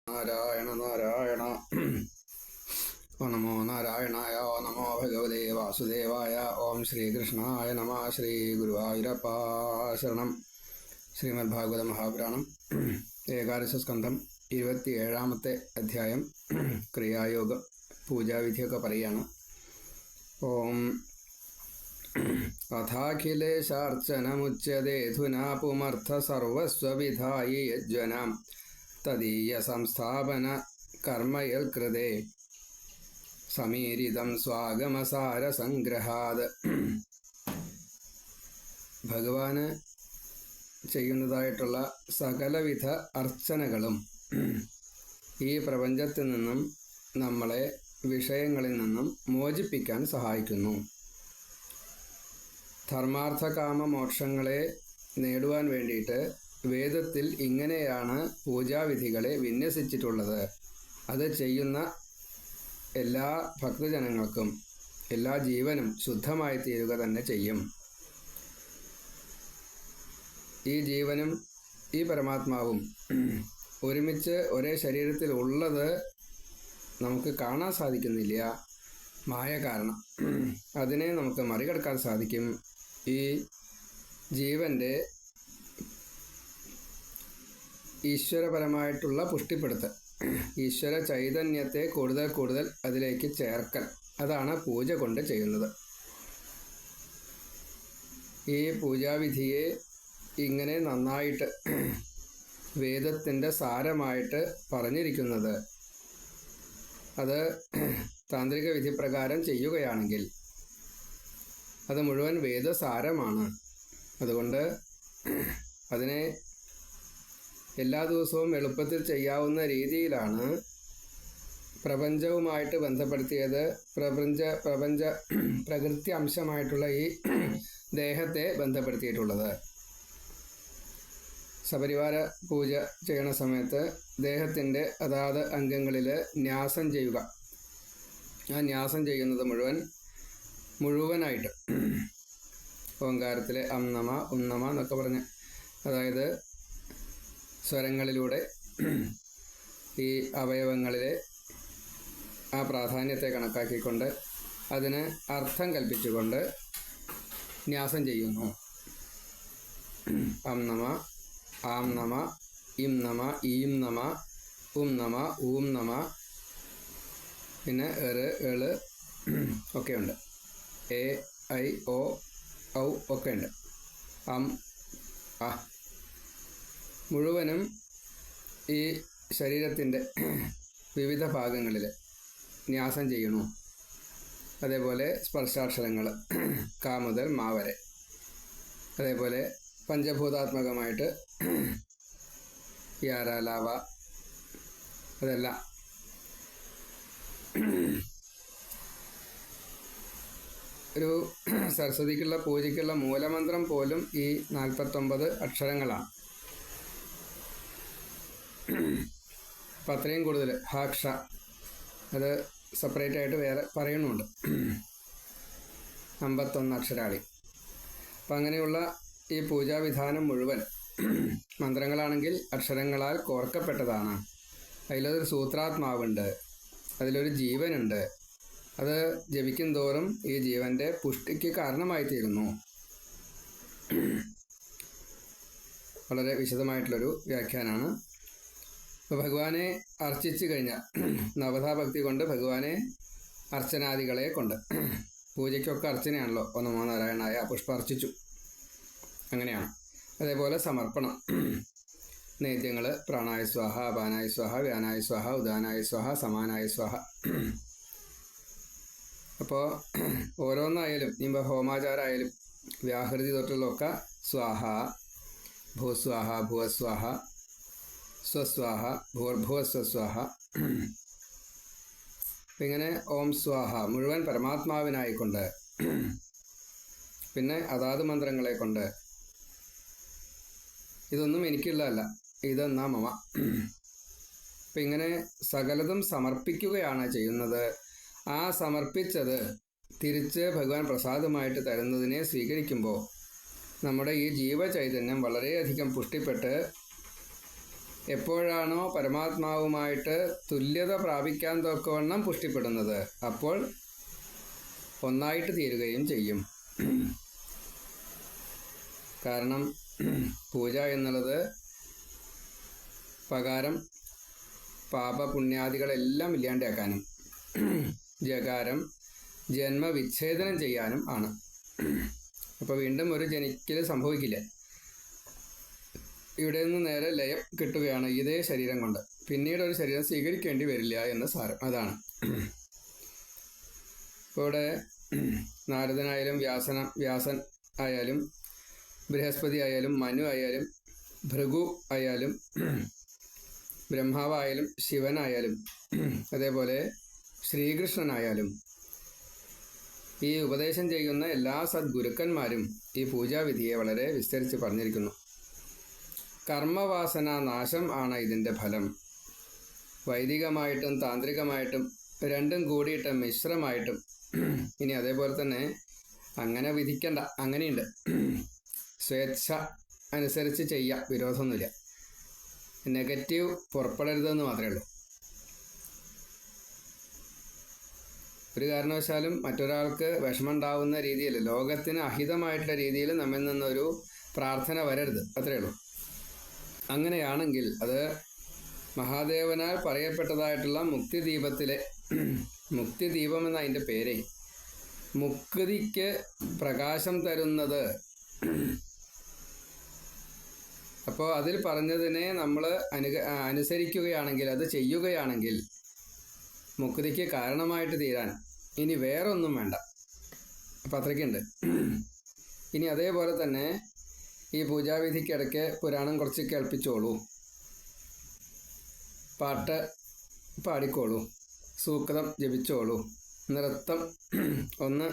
നാരായണ നാരായണ. ഓ നമോ നാരായണായ. ഓ നമോ ഭഗവതേ വാസുദേവായ. ഓം ശ്രീകൃഷ്ണായ നമ. ശ്രീ ഗുരുവായൂരപ്പ ശരണം. ശ്രീമദ് ഭാഗവത മഹാപുരാണം ഏകാദശസ്കന്ധം 27-ാമത്തെ അധ്യായം. ക്രിയായോഗം, പൂജാവിധിയൊക്കെ പറയുകയാണ്. ഓം അഥാഖിലേശാർച്ചനമുച്യതേധുനാ പുമർത്ഥ സർവസ്വവിധായി യജ്വനാം തദീയ സംസ്ഥാപന കർമ്മയൽ കൃതേ സമീരിതം സ്വാഗമസാര സംഗ്രഹാത്. ഭഗവാന് ചെയ്യുന്നതായിട്ടുള്ള സകലവിധ അർച്ചനകളും ഈ പ്രപഞ്ചത്തിൽ നിന്നും നമ്മളെ വിഷയങ്ങളിൽ നിന്നും മോചിപ്പിക്കാൻ സഹായിക്കുന്നു. ധർമാർത്ഥ കാമ മോക്ഷങ്ങളെ നേടുവാൻ വേണ്ടിയിട്ട് വേദത്തിൽ ഇങ്ങനെയാണ് പൂജാവിധികളെ വിന്യസിച്ചിട്ടുള്ളത്. അത് ചെയ്യുന്ന എല്ലാ ഭക്തജനങ്ങൾക്കും എല്ലാ ജീവനും ശുദ്ധമായി തീരുക തന്നെ ചെയ്യും. ഈ ജീവനും ഈ പരമാത്മാവും ഒരുമിച്ച് ഒരേ ശരീരത്തിൽ ഉള്ളത് നമുക്ക് കാണാൻ സാധിക്കുന്നില്ല, മായ കാരണം. അതിനെ നമുക്ക് മറികടക്കാൻ സാധിക്കും. ഈ ജീവൻ്റെ ഈശ്വരപരമായിട്ടുള്ള പുഷ്ടിപ്പെടുത്തൽ, ഈശ്വര ചൈതന്യത്തെ കൂടുതൽ കൂടുതൽ അതിലേക്ക് ചേർക്കൽ, അതാണ് പൂജ കൊണ്ട് ചെയ്യുന്നത്. ഈ പൂജാവിധിയെ ഇങ്ങനെ നന്നായിട്ട് വേദത്തിൻ്റെ സാരമായിട്ട് പറഞ്ഞിരിക്കുന്നത്, അത് താന്ത്രിക വിധിപ്രകാരം ചെയ്യുകയാണെങ്കിൽ അത് മുഴുവൻ വേദസാരമാണ്. അതുകൊണ്ട് അതിനെ എല്ലാ ദിവസവും എളുപ്പത്തിൽ ചെയ്യാവുന്ന രീതിയിലാണ് പ്രപഞ്ചവുമായിട്ട് ബന്ധപ്പെടുത്തിയത്. പ്രകൃതി അംശമായിട്ടുള്ള ഈ ദേഹത്തെ ബന്ധപ്പെടുത്തിയിട്ടുള്ളത്. സപരിവാര പൂജ ചെയ്യണ സമയത്ത് ദേഹത്തിൻ്റെ അതാത് അംഗങ്ങളിൽ ന്യാസം ചെയ്യുക. ആ ന്യാസം ചെയ്യുന്നത് മുഴുവനായിട്ട് ഓങ്കാരത്തിലെ അം നമ ഉം നമ എന്നൊക്കെ പറഞ്ഞ്, അതായത് സ്വരങ്ങളിലൂടെ ഈ അവയവങ്ങളിലെ ആ പ്രാധാന്യത്തെ കണക്കാക്കിക്കൊണ്ട് അതിന് അർത്ഥം കൽപ്പിച്ചുകൊണ്ട് ന്യാസം ചെയ്യുന്നു. അം നമ, ആം നമ, ഇം നമ, ഈം നമ, ഉം നമ, ഊം നമ, പിന്നെ എറ് എള് ഒക്കെയുണ്ട്. എ ഐ ഒ ഔ ഒക്കെ ഉണ്ട്. അം അ മുഴുവനും ഈ ശരീരത്തിൻ്റെ വിവിധ ഭാഗങ്ങളിൽ ന്യാസം ചെയ്യണു. അതേപോലെ സ്പർശാക്ഷരങ്ങൾ കാ മുതൽ മാ വരെ, അതേപോലെ പഞ്ചഭൂതാത്മകമായിട്ട് യാര ലാവ അതെല്ലാം. ഒരു സരസ്വതിക്കുള്ള പൂജയ്ക്കുള്ള മൂലമന്ത്രം പോലും ഈ 49 അക്ഷരങ്ങളാണ്. അപ്പം അത്രയും കൂടുതൽ ഹാക്ഷ അത് സെപ്പറേറ്റ് ആയിട്ട് വേറെ പറയണമുണ്ട്. 51 അക്ഷരാളി. അപ്പം അങ്ങനെയുള്ള ഈ പൂജാവിധാനം മുഴുവൻ മന്ത്രങ്ങളാണെങ്കിൽ അക്ഷരങ്ങളാൽ കോർക്കപ്പെട്ടതാണ്. അതിലൊരു സൂത്രാത്മാവുണ്ട്, അതിലൊരു ജീവനുണ്ട്. അത് ജപിക്കും തോറും ഈ ജീവൻ്റെ പുഷ്ടിക്ക് കാരണമായിത്തീരുന്നു. വളരെ വിശദമായിട്ടുള്ളൊരു വ്യാഖ്യാനമാണ്. ഇപ്പോൾ ഭഗവാനെ അർച്ചിച്ചു കഴിഞ്ഞാൽ നവതാഭക്തി കൊണ്ട് ഭഗവാനെ അർച്ചനാദികളെ കൊണ്ട്, പൂജയ്ക്കൊക്കെ അർച്ചനയാണല്ലോ. ഓ നമോ നാരായണായ, പുഷ്പം അർച്ചിച്ചു, അങ്ങനെയാണ്. അതേപോലെ സമർപ്പണം, നേദ്യങ്ങൾ പ്രാണായ സ്വാഹ, അപാനായ സ്വാഹ, വ്യാനായ സ്വാഹ, ഉദാനായ സ്വാഹ, സമാനായ സ്വാഹ. അപ്പോൾ ഓരോന്നായാലും ഇനിയിപ്പോൾ ഹോമാചാരമായാലും വ്യാഹൃതി തൊട്ടുള്ളതൊക്കെ സ്വാഹ, ഭൂസ്വാഹ, ഭുവസ്വാഹ, സ്വസ്വാഹ, ഭൂർഭുവസ്വസ്വാഹ. ഇങ്ങനെ ഓം സ്വാഹ മുഴുവൻ പരമാത്മാവിനായിക്കൊണ്ട്, പിന്നെ അതാത് മന്ത്രങ്ങളെ കൊണ്ട്, ഇതൊന്നും എനിക്കുള്ളതല്ല, ഇതെന്നാ മമ. അപ്പം ഇങ്ങനെ സകലതും സമർപ്പിക്കുകയാണ് ചെയ്യുന്നത്. ആ സമർപ്പിച്ചത് തിരിച്ച് ഭഗവാൻ പ്രസാദമായിട്ട് തരുന്നതിനെ സ്വീകരിക്കുമ്പോൾ നമ്മുടെ ഈ ജീവചൈതന്യം വളരെയധികം പുഷ്ടിപ്പെട്ട് എപ്പോഴാണോ പരമാത്മാവുമായിട്ട് തുല്യത പ്രാപിക്കാൻ തക്കവണ്ണം പുഷ്ടിപ്പെടുന്നത്, അപ്പോൾ ഒന്നായിട്ട് തീരുകയും ചെയ്യും. കാരണം പൂജ എന്നുള്ളത് പകാരം പാപപുണ്യാദികളെല്ലാം ഇല്ലാണ്ടാക്കാനും ജകാരം ജന്മവിച്ഛേദനം ചെയ്യാനും ആണ്. അപ്പോൾ വീണ്ടും ഒരു ജനിക്കൽ സംഭവിക്കില്ല. ഇവിടെ നിന്ന് നേരെ ലയം കിട്ടുകയാണ് ഇതേ ശരീരം കൊണ്ട്. പിന്നീട് ഒരു ശരീരം സ്വീകരിക്കേണ്ടി വരില്ല എന്ന് സാരം. അതാണ് ഇപ്പോൾ ഇവിടെ നാരദനായാലും വ്യാസൻ ആയാലും ബൃഹസ്പതി ആയാലും മനു ആയാലും ഭൃഗു ആയാലും ബ്രഹ്മാവായാലും ശിവനായാലും അതേപോലെ ശ്രീകൃഷ്ണനായാലും ഈ ഉപദേശം ചെയ്യുന്ന എല്ലാ സദ്ഗുരുക്കന്മാരും ഈ പൂജാവിധിയെ വളരെ വിസ്തരിച്ച് പറഞ്ഞിരിക്കുന്നു. കർമ്മവാസന നാശം ആണ് ഇതിൻ്റെ ഫലം. വൈദികമായിട്ടും താന്ത്രികമായിട്ടും രണ്ടും കൂടിയിട്ട് മിശ്രമായിട്ടും. ഇനി അതേപോലെ തന്നെ അങ്ങനെ വിധിക്കണ്ട, അങ്ങനെയുണ്ട്. സ്വേച്ഛ അനുസരിച്ച് ചെയ്യാം, വിരോധമൊന്നുമില്ല. നെഗറ്റീവ് പുറപ്പെടരുതെന്ന് മാത്രമേ ഉള്ളൂ. ഒരു കാരണവശാലും മറ്റൊരാൾക്ക് വിഷമമുണ്ടാവുന്ന രീതിയിൽ, ലോകത്തിന് അഹിതമായിട്ടുള്ള രീതിയിൽ നമ്മിൽ നിന്നൊരു പ്രാർത്ഥന വരരുത്, അത്രയേ ഉള്ളൂ. അങ്ങനെയാണെങ്കിൽ അത് മഹാദേവനാൽ പറയപ്പെട്ടതായിട്ടുള്ള മുക്തിദീപത്തിലെ, മുക്തിദീപം എന്ന അതിൻ്റെ പേര്, മുക്തിക്ക് പ്രകാശം തരുന്നത്. അപ്പോൾ അതിൽ പറഞ്ഞതിനെ നമ്മൾ അനുസരിക്കുകയാണെങ്കിൽ, അത് ചെയ്യുകയാണെങ്കിൽ മുക്തിക്ക് കാരണമായിട്ട് തീരാൻ ഇനി വേറൊന്നും വേണ്ട. അപ്പം അത്രയ്ക്കുണ്ട്. ഇനി അതേപോലെ തന്നെ ഈ പൂജാവിധിക്കിടയ്ക്ക് പുരാണം കുറച്ച് കേൾപ്പിച്ചോളൂ, പാട്ട് പാടിക്കോളൂ, സൂക്തം ജപിച്ചോളൂ, നൃത്തം ഒന്ന്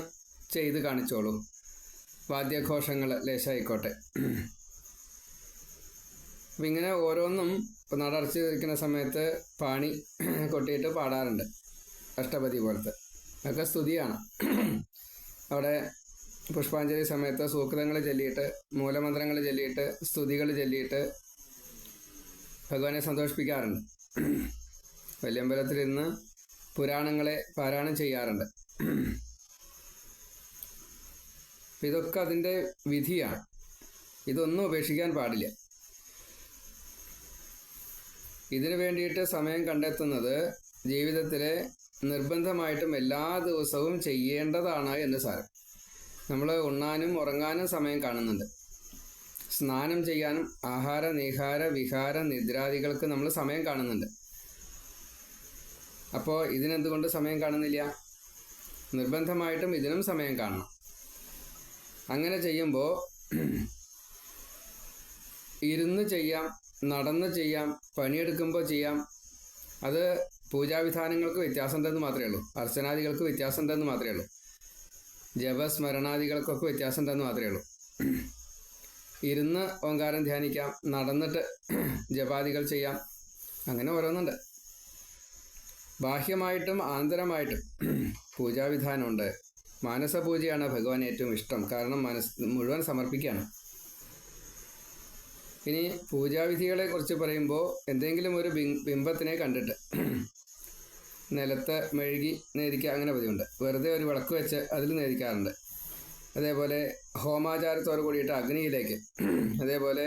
ചെയ്ത് കാണിച്ചോളൂ, വാദ്യഘോഷങ്ങൾ ലേശായിക്കോട്ടെ. അപ്പം ഇങ്ങനെ ഓരോന്നും ഇപ്പോൾ നടടച്ച് ഇരിക്കുന്ന സമയത്ത് പാണി കൊട്ടിയിട്ട് പാടാറുണ്ട്, അഷ്ടപതി പോലത്തെ. അതൊക്കെ സ്തുതിയാണ്. അവിടെ പുഷ്പാഞ്ജലി സമയത്ത് സൂക്തങ്ങൾ ചൊല്ലിയിട്ട്, മൂലമന്ത്രങ്ങൾ ചൊല്ലിയിട്ട്, സ്തുതികൾ ചൊല്ലിയിട്ട് ഭഗവാനെ സന്തോഷിപ്പിക്കാറുണ്ട്. വലിയമ്പലത്തിലിരുന്ന് പുരാണങ്ങളെ പാരായണം ചെയ്യാറുണ്ട്. ഇതൊക്കെ അതിൻ്റെ വിധിയാണ്. ഇതൊന്നും ഉപേക്ഷിക്കാൻ പാടില്ല. ഇതിനു വേണ്ടിയിട്ട് സമയം കണ്ടെത്തുന്നത് ജീവിതത്തിലെ നിർബന്ധമായിട്ടും എല്ലാ ദിവസവും ചെയ്യേണ്ടതാണ് എന്ന് സാരം. നമ്മൾ ഉണ്ണാനും ഉറങ്ങാനും സമയം കാണുന്നുണ്ട്, സ്നാനം ചെയ്യാനും ആഹാര നിഹാര വിഹാര നിദ്രാദികൾക്ക് നമ്മൾ സമയം കാണുന്നുണ്ട്. അപ്പോൾ ഇതിനെന്തുകൊണ്ട് സമയം കാണുന്നില്ല? നിർബന്ധമായിട്ടും ഇതിനും സമയം കാണണം. അങ്ങനെ ചെയ്യുമ്പോൾ ഇരുന്ന് ചെയ്യാം, നടന്ന് ചെയ്യാം, പണിയെടുക്കുമ്പോൾ ചെയ്യാം. അത് പൂജാവിധാനങ്ങൾക്ക് വ്യത്യാസം ഉണ്ടെന്ന് മാത്രമേ ഉള്ളൂ, അർച്ചനാദികൾക്ക് വ്യത്യാസം ഉണ്ടെന്ന് മാത്രമേ ഉള്ളൂ, ജപസ്മരണാദികൾക്കൊക്കെ വ്യത്യാസം ഉണ്ടെന്ന് മാത്രമേ ഉള്ളൂ. ഇരുന്ന് ഓങ്കാരം ധ്യാനിക്കാം, നടന്നിട്ട് ജപാദികൾ ചെയ്യാം, അങ്ങനെ ഓരോന്നുണ്ട്. ബാഹ്യമായിട്ടും ആന്തരമായിട്ടും പൂജാവിധാനമുണ്ട്. മാനസപൂജയാണ് ഭഗവാൻ ഏറ്റവും ഇഷ്ടം, കാരണം മുഴുവൻ സമർപ്പിക്കുകയാണ്. ഇനി പൂജാവിധികളെ കുറിച്ച് പറയുമ്പോൾ എന്തെങ്കിലും ഒരു ബിംബത്തിനെ കണ്ടിട്ട് നിലത്ത് മെഴുകി നേദിക്കുക, അങ്ങനെ പതിവുണ്ട്. വെറുതെ ഒരു വിളക്ക് വെച്ച് അതിൽ നേദിക്കാറുണ്ട്. അതേപോലെ ഹോമാചാരത്തോട് കൂടിയിട്ട് അഗ്നിയിലേക്ക്, അതേപോലെ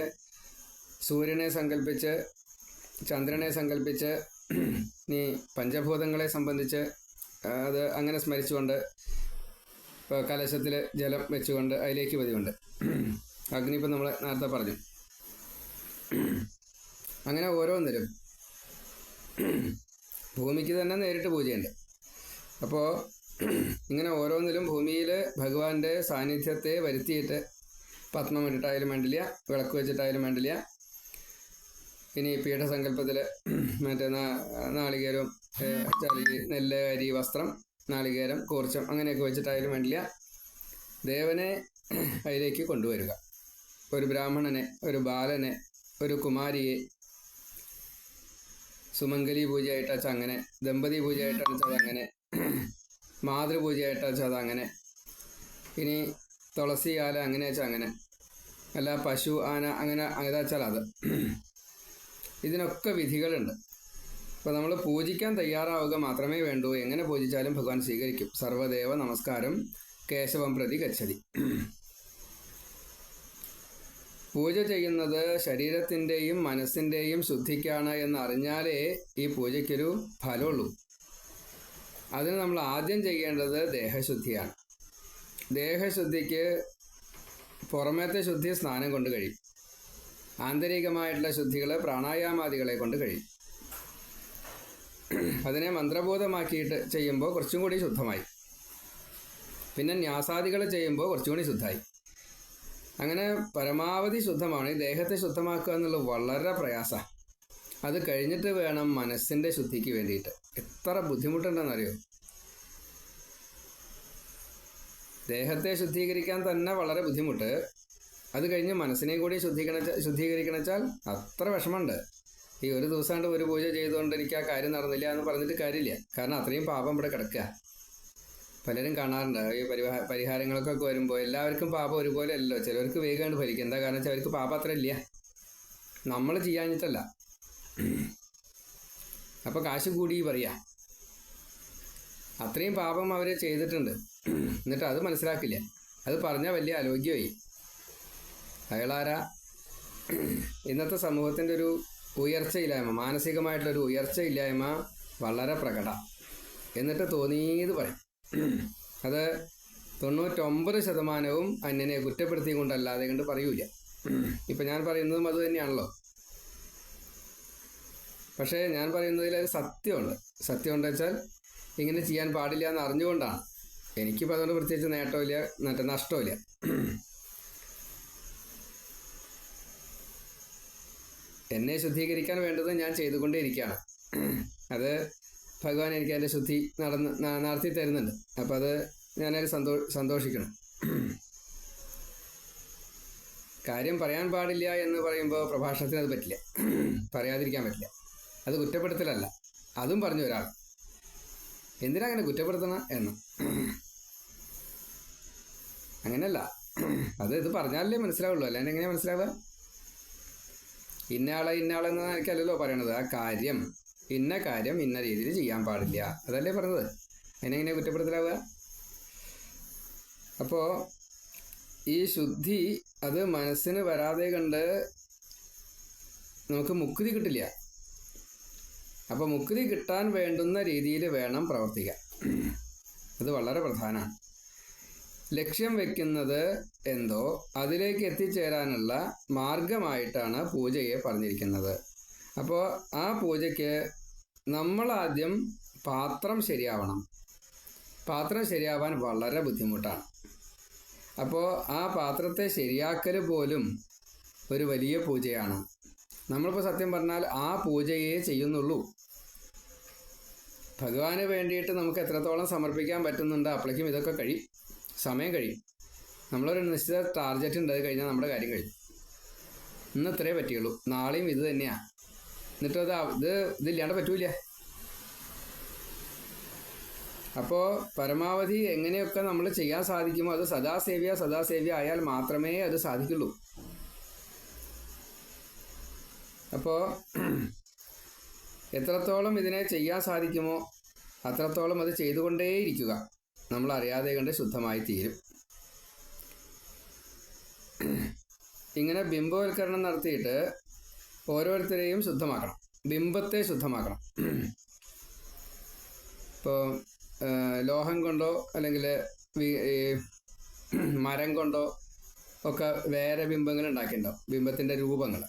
സൂര്യനെ സങ്കല്പിച്ച് ചന്ദ്രനെ സങ്കല്പിച്ച് നീ പഞ്ചഭൂതങ്ങളെ സംബന്ധിച്ച് അത് അങ്ങനെ സ്മരിച്ചുകൊണ്ട് ഇപ്പോൾ കലശത്തിൽ ജലം വെച്ചുകൊണ്ട് അതിലേക്ക് പതിവുണ്ട്. അഗ്നി ഇപ്പം നമ്മൾ നേരത്തെ പറഞ്ഞു. അങ്ങനെ ഓരോന്നിലും ഭൂമിക്ക് തന്നെ നേരിട്ട് പൂജയുണ്ട്. അപ്പോൾ ഇങ്ങനെ ഓരോന്നിലും ഭൂമിയിൽ ഭഗവാന്റെ സാന്നിധ്യത്തെ വരുത്തിയിട്ട് പത്മം ഇട്ടിട്ടായാലും വേണ്ടില്ല, വിളക്ക് വെച്ചിട്ടായാലും വേണ്ടില്ല. ഇനി പീഠസങ്കല്പത്തിൽ മറ്റേ നാളികേരവും ചളികി, നെല്ല്, അരി, വസ്ത്രം, നാളികേരം, കൂർച്ചം അങ്ങനെയൊക്കെ വെച്ചിട്ടായാലും വേണ്ടില്ല, ദേവനെ അതിലേക്ക് കൊണ്ടുവരിക. ഒരു ബ്രാഹ്മണനെ, ഒരു ബാലനെ, ഒരു കുമാരിയെ സുമംഗലി പൂജയായിട്ട് വെച്ചാൽ അങ്ങനെ, ദമ്പതി പൂജയായിട്ടാണ് വെച്ചാൽ അങ്ങനെ, മാതൃപൂജയായിട്ട് വെച്ചാൽ അതങ്ങനെ, ഇനി തുളസി ആല അങ്ങനെ വെച്ചാൽ അങ്ങനെ, അല്ല പശു ആന അങ്ങനെ അങ്ങനെ വെച്ചാൽ അത്. ഇതിനൊക്കെ വിധികളുണ്ട്. അപ്പോൾ നമ്മൾ പൂജിക്കാൻ തയ്യാറാവുക മാത്രമേ വേണ്ടൂ. എങ്ങനെ പൂജിച്ചാലും ഭഗവാൻ സ്വീകരിക്കും. സർവദേവ നമസ്കാരം കേശവം പ്രതി ഗച്ഛതി. പൂജ ചെയ്യുന്നത് ശരീരത്തിൻ്റെയും മനസ്സിൻ്റെയും ശുദ്ധിക്കാണ് എന്ന് അറിഞ്ഞാലേ ഈ പൂജയ്ക്കൊരു ഫലമുള്ളൂ. അതിന് നമ്മൾ ആദ്യം ചെയ്യേണ്ടത് ദേഹശുദ്ധിയാണ്. ദേഹശുദ്ധിക്ക് പുറമേത്തെ ശുദ്ധി സ്നാനം കൊണ്ട് കഴിയും. ആന്തരികമായിട്ടുള്ള ശുദ്ധികൾ പ്രാണായാമാദികളെ കൊണ്ട് കഴിയും. അതിനെ മന്ത്രബോധമാക്കിയിട്ട് ചെയ്യുമ്പോൾ കുറച്ചും കൂടി ശുദ്ധമായി. പിന്നെ ന്യാസാദികൾ ചെയ്യുമ്പോൾ കുറച്ചും കൂടി ശുദ്ധമായി. അങ്ങനെ പരമാവധി ശുദ്ധമാണ്. ഈ ദേഹത്തെ ശുദ്ധമാക്കുക എന്നുള്ളത് വളരെ പ്രയാസമാണ്. അത് കഴിഞ്ഞിട്ട് വേണം മനസ്സിൻ്റെ ശുദ്ധിക്ക് വേണ്ടിയിട്ട്. എത്ര ബുദ്ധിമുട്ടുണ്ടെന്നറിയോ? ദേഹത്തെ ശുദ്ധീകരിക്കാൻ തന്നെ വളരെ ബുദ്ധിമുട്ട്. അത് കഴിഞ്ഞ് മനസ്സിനെയും കൂടി ശുദ്ധീകരിക്കണമെച്ചാൽ അത്ര വിഷമമുണ്ട്. ഈ ഒരു ദിവസം കൊണ്ട് ഒരു പൂജ ചെയ്തുകൊണ്ട് എനിക്ക് ആ കാര്യം നടന്നില്ല എന്ന് പറഞ്ഞിട്ട് കാര്യമില്ല. കാരണം അത്രയും പാപം ഇവിടെ കിടക്കുക. പലരും കാണാറുണ്ട് ഈ പരിഹാരങ്ങളൊക്കെ വരുമ്പോൾ എല്ലാവർക്കും പാപം ഒരുപോലെ അല്ലല്ലോ. ചിലവർക്ക് വേഗം ഫലിക്കും. എന്താ കാരണം വെച്ചാൽ അവർക്ക് പാപം അത്ര ഇല്ല, നമ്മൾ ചെയ്യാഞ്ഞിട്ടല്ല. അപ്പോൾ കാശ് കൂടി പറയാ. അത്രയും പാപം അവർ ചെയ്തിട്ടുണ്ട്. എന്നിട്ട് അത് മനസ്സിലാക്കില്ല. അത് പറഞ്ഞാൽ വലിയ അലോഗ്യമായി. അയാളാരാ? ഇന്നത്തെ സമൂഹത്തിൻ്റെ ഒരു ഉയർച്ചയില്ലായ്മ, മാനസികമായിട്ടുള്ളൊരു ഉയർച്ചയില്ലായ്മ വളരെ പ്രകട. എന്നിട്ട് തോന്നിയത് പറയും. അത് 99% അന്യനെ കുറ്റപ്പെടുത്തി കൊണ്ടല്ലാതെ കൊണ്ട് പറയൂല. ഇപ്പം ഞാൻ പറയുന്നതും അത് തന്നെയാണല്ലോ. പക്ഷേ ഞാൻ പറയുന്നതിൽ ഒരു സത്യമുണ്ട്. സത്യമുണ്ട് വെച്ചാൽ ഇങ്ങനെ ചെയ്യാൻ പാടില്ല എന്ന് അറിഞ്ഞുകൊണ്ടാണ്. എനിക്കിപ്പോൾ അതുകൊണ്ട് പ്രത്യേകിച്ച് നേട്ടമില്ല, നഷ്ടമില്ല. എന്നെ ശുദ്ധീകരിക്കാൻ വേണ്ടത് ഞാൻ ചെയ്തുകൊണ്ടേയിരിക്കുകയാണ്. അത് ഭഗവാൻ എനിക്ക് എൻ്റെ ശുദ്ധി നടത്തി തരുന്നുണ്ട്. അപ്പം അത് ഞാനതിൽ സന്തോഷിക്കണം. കാര്യം പറയാൻ പാടില്ല എന്ന് പറയുമ്പോൾ പ്രഭാഷണത്തിന് അത് പറ്റില്ല, പറയാതിരിക്കാൻ പറ്റില്ല. അത് കുറ്റപ്പെടുത്തലല്ല, അതും പറഞ്ഞു ഒരാൾ. എന്തിനാ അങ്ങനെ കുറ്റപ്പെടുത്തണം എന്ന്? അങ്ങനെയല്ല, ഇത് പറഞ്ഞാലേ മനസ്സിലാവുള്ളൂ. അല്ലാണ്ട് എങ്ങനെയാ മനസ്സിലാവുക? ഇന്നയാളെന്ന് എനിക്കല്ലല്ലോ പറയണത്. ആ കാര്യം, ഇന്ന കാര്യം ഇന്ന രീതിയിൽ ചെയ്യാൻ പാടില്ല, അതല്ലേ പറഞ്ഞത്. അതിനെങ്ങനെ കുറ്റപ്പെടുത്തലാവുക? അപ്പോൾ ഈ ശുദ്ധി അത് മനസ്സിന് വരാതെ കണ്ട് നമുക്ക് മുക്തി കിട്ടില്ല. അപ്പോൾ മുക്തി കിട്ടാൻ വേണ്ടുന്ന രീതിയിൽ വേണം പ്രവർത്തിക്കാൻ. അത് വളരെ പ്രധാനമാണ്. ലക്ഷ്യം വയ്ക്കുന്നത് എന്തോ അതിലേക്ക് എത്തിച്ചേരാനുള്ള മാർഗമായിട്ടാണ് പൂജയെ പറഞ്ഞിരിക്കുന്നത്. അപ്പോൾ ആ പൂജയ്ക്ക് നമ്മളാദ്യം പാത്രം ശരിയാവണം. പാത്രം ശരിയാവാൻ വളരെ ബുദ്ധിമുട്ടാണ്. അപ്പോൾ ആ പാത്രത്തെ ശരിയാക്കൽ പോലും ഒരു വലിയ പൂജയാണ്. നമ്മളിപ്പോൾ സത്യം പറഞ്ഞാൽ ആ പൂജയെ ചെയ്യുന്നുള്ളൂ. ഭഗവാന് വേണ്ടിയിട്ട് നമുക്ക് എത്രത്തോളം സമർപ്പിക്കാൻ പറ്റുന്നുണ്ട് അപ്പോഴേക്കും ഇതൊക്കെ കഴിയും, സമയം കഴിയും. നമ്മളൊരു നിശ്ചിത ടാർഗറ്റ് ഉണ്ട്, അത് കഴിഞ്ഞാൽ നമ്മുടെ കാര്യം കഴിയും. ഇന്ന് ഇത്രേ പറ്റുള്ളൂ, നാളെയും ഇത് തന്നെയാണ്. എന്നിട്ട് ഇതില്ലാണ്ട് പറ്റൂല. അപ്പോൾ പരമാവധി എങ്ങനെയൊക്കെ നമ്മൾ ചെയ്യാൻ സാധിക്കുമോ അത് സദാസേവ്യ ആയാൽ മാത്രമേ അത് സാധിക്കുള്ളൂ. അപ്പോൾ എത്രത്തോളം ഇതിനെ ചെയ്യാൻ സാധിക്കുമോ അത്രത്തോളം അത് ചെയ്തുകൊണ്ടേയിരിക്കുക. നമ്മൾ അറിയാതെ കണ്ട് ശുദ്ധമായി തീരും. ഇങ്ങനെ ബിംബവൽക്കരണം നടത്തിയിട്ട് ഓരോരുത്തരെയും ശുദ്ധമാക്കണം, ബിംബത്തെ ശുദ്ധമാക്കണം. ഇപ്പോൾ ലോഹം കൊണ്ടോ അല്ലെങ്കിൽ മരം കൊണ്ടോ ഒക്കെ വേറെ ബിംബങ്ങൾ ഉണ്ടാക്കിയിട്ടുണ്ടാവും, ബിംബത്തിൻ്റെ രൂപങ്ങൾ.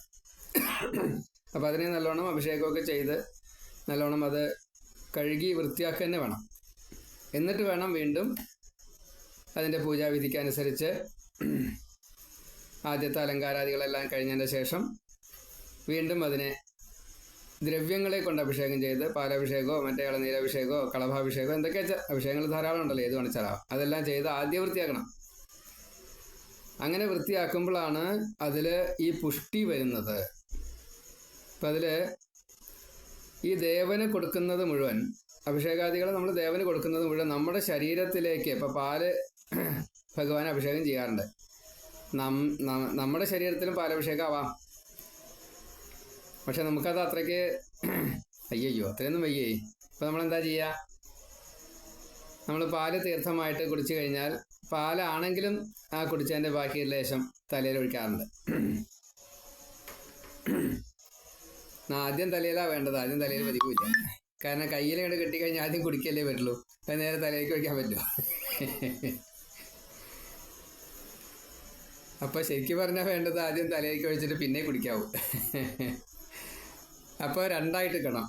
അപ്പോൾ അതിനെ നല്ലോണം അഭിഷേകമൊക്കെ ചെയ്ത് നല്ലോണം അത് കഴുകി വൃത്തിയാക്കുക തന്നെ വേണം. എന്നിട്ട് വേണം വീണ്ടും അതിൻ്റെ പൂജാവിധിക്കനുസരിച്ച് ആദ്യത്തെ അലങ്കാരാദികളെല്ലാം കഴിഞ്ഞതിൻ്റെ ശേഷം വീണ്ടും അതിനെ ദ്രവ്യങ്ങളെ കൊണ്ട് അഭിഷേകം ചെയ്ത് പാലഭിഷേകമോ മറ്റേ ഇളനീരഭിഷേകമോ കളഭാഭിഷേകമോ എന്തൊക്കെ അഭിഷേകങ്ങൾ ധാരാളം ഉണ്ടല്ലോ, ഏത് വേണിച്ചാലാവാം. അതെല്ലാം ചെയ്ത് ആദ്യം വൃത്തിയാക്കണം. അങ്ങനെ വൃത്തിയാക്കുമ്പോഴാണ് അതിൽ ഈ പുഷ്ടി വരുന്നത്. അപ്പം അതിൽ ഈ ദേവന് കൊടുക്കുന്നത് മുഴുവൻ, അഭിഷേകാദികൾ നമ്മൾ ദേവന് കൊടുക്കുന്നത് മുഴുവൻ നമ്മുടെ ശരീരത്തിലേക്ക്, ഇപ്പോൾ പാല് ഭഗവാൻ അഭിഷേകം ചെയ്യാറുണ്ട്, നമ്മുടെ ശരീരത്തിലും പാലഭിഷേകം ആവാം. പക്ഷെ നമുക്കത് അത്രയ്ക്ക് അയ്യോ അത്രയൊന്നും വയ്യേ. ഇപ്പം നമ്മളെന്താ ചെയ്യുക? നമ്മൾ പാല് തീർത്ഥമായിട്ട് കുടിച്ചു കഴിഞ്ഞാൽ പാലാണെങ്കിലും ആ കുടിച്ചതിൻ്റെ ബാക്കി ലേശം തലയിൽ ഒഴിക്കാറുണ്ട്. ആദ്യം തലയിലാണ് വേണ്ടത്, ആദ്യം തലയിൽ പതിക്കില്ല. കാരണം കയ്യിൽ ഇങ്ങോട്ട് കെട്ടിക്കഴിഞ്ഞാൽ ആദ്യം കുടിക്കല്ലേ പറ്റുള്ളൂ, അത് നേരെ തലയിലേക്ക് ഒഴിക്കാൻ പറ്റുമോ? അപ്പോൾ ശരിക്കും പറഞ്ഞാൽ വേണ്ടത് ആദ്യം തലയിലേക്ക് ഒഴിച്ചിട്ട് പിന്നെ കുടിക്കാവൂ. അപ്പോൾ രണ്ടായിട്ട് എടുക്കണം.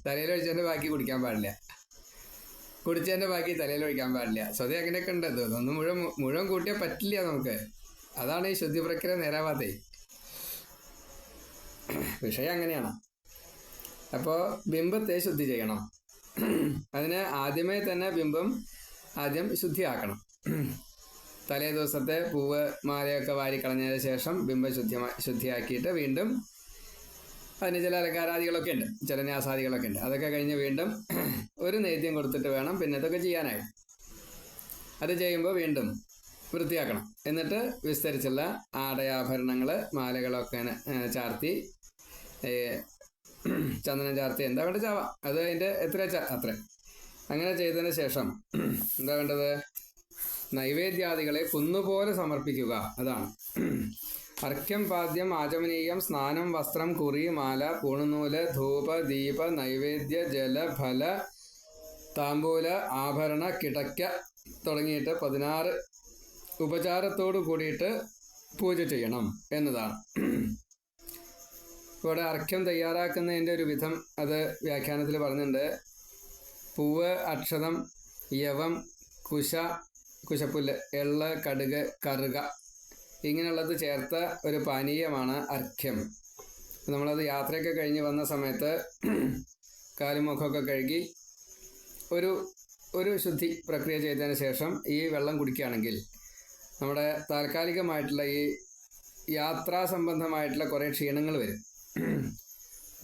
തലയിൽ ഒഴിച്ചതിൻ്റെ ബാക്കി കുടിക്കാൻ പാടില്ല, കുടിച്ചതിൻ്റെ ബാക്കി തലയിൽ ഒഴിക്കാൻ പാടില്ല. സ്വതേ അങ്ങനെയൊക്കെ ഉണ്ട്. അതൊന്നും മുഴുവൻ കൂട്ടിയാൽ പറ്റില്ല നമുക്ക്. അതാണ് ഈ ശുദ്ധി പ്രക്രിയ നേരാവാത്തേ. വിഷയം അങ്ങനെയാണ്. അപ്പോൾ ബിംബത്തെ ശുദ്ധി ചെയ്യണം. അതിന് ആദ്യമേ തന്നെ ബിംബം ആദ്യം ശുദ്ധിയാക്കണം. തലേ ദിവസത്തെ പൂവ് മാലയൊക്കെ വാരിക്കളഞ്ഞതിന് ശേഷം ബിംബം ശുദ്ധിയാക്കിയിട്ട് വീണ്ടും അതിന് ചില അലങ്കാരാദികളൊക്കെ ഉണ്ട്, ചില ന്യാസാദികളൊക്കെ ഉണ്ട്. അതൊക്കെ കഴിഞ്ഞ് വീണ്ടും ഒരു നേദ്യം കൊടുത്തിട്ട് വേണം പിന്നെ ഇതൊക്കെ ചെയ്യാനായിട്ട്. അത് ചെയ്യുമ്പോൾ വീണ്ടും വൃത്തിയാക്കണം. എന്നിട്ട് വിസ്തരിച്ചുള്ള ആടയാഭരണങ്ങൾ, മാലകളൊക്കെ ചാർത്തി, ചന്ദനം ചാർത്തി, എന്താ വേണ്ട ചാവാം, അത് അതിൻ്റെ അത്ര അങ്ങനെ ചെയ്തതിന് ശേഷം എന്താ വേണ്ടത്? നൈവേദ്യാദികളെ കുന്നുപോലെ സമർപ്പിക്കുക. അതാണ് അർഘ്യം, പാദ്യം, ആചമനീയം, സ്നാനം, വസ്ത്രം, കുറി, മാല, പൂണുനൂല്, ധൂപ, ദീപ, നൈവേദ്യ, ജല, ഫല, താമ്പൂല, ആഭരണ, കിടക്ക തുടങ്ങിയിട്ട് 16 ഉപചാരത്തോടു കൂടിയിട്ട് പൂജ ചെയ്യണം എന്നതാണ്. ഇവിടെ അർഘ്യം തയ്യാറാക്കുന്നതിൻ്റെ ഒരു വിധം അത് വ്യാഖ്യാനത്തിൽ പറഞ്ഞിട്ടുണ്ട്. പൂവ്, അക്ഷതം, യവം, കുശപ്പുല്ല്, എള്ള്, കടുക്, കറുക ഇങ്ങനെയുള്ളത് ചേർത്ത ഒരു പാനീയമാണ് അർഘ്യം. നമ്മളത് യാത്രയൊക്കെ കഴിഞ്ഞ് വന്ന സമയത്ത് കാലും മുഖമൊക്കെ കഴുകി ഒരു ശുദ്ധി പ്രക്രിയ ചെയ്തതിന് ശേഷം ഈ വെള്ളം കുടിക്കുകയാണെങ്കിൽ നമ്മുടെ താൽക്കാലികമായിട്ടുള്ള ഈ യാത്രാ സംബന്ധമായിട്ടുള്ള കുറേ ക്ഷീണങ്ങൾ വരും.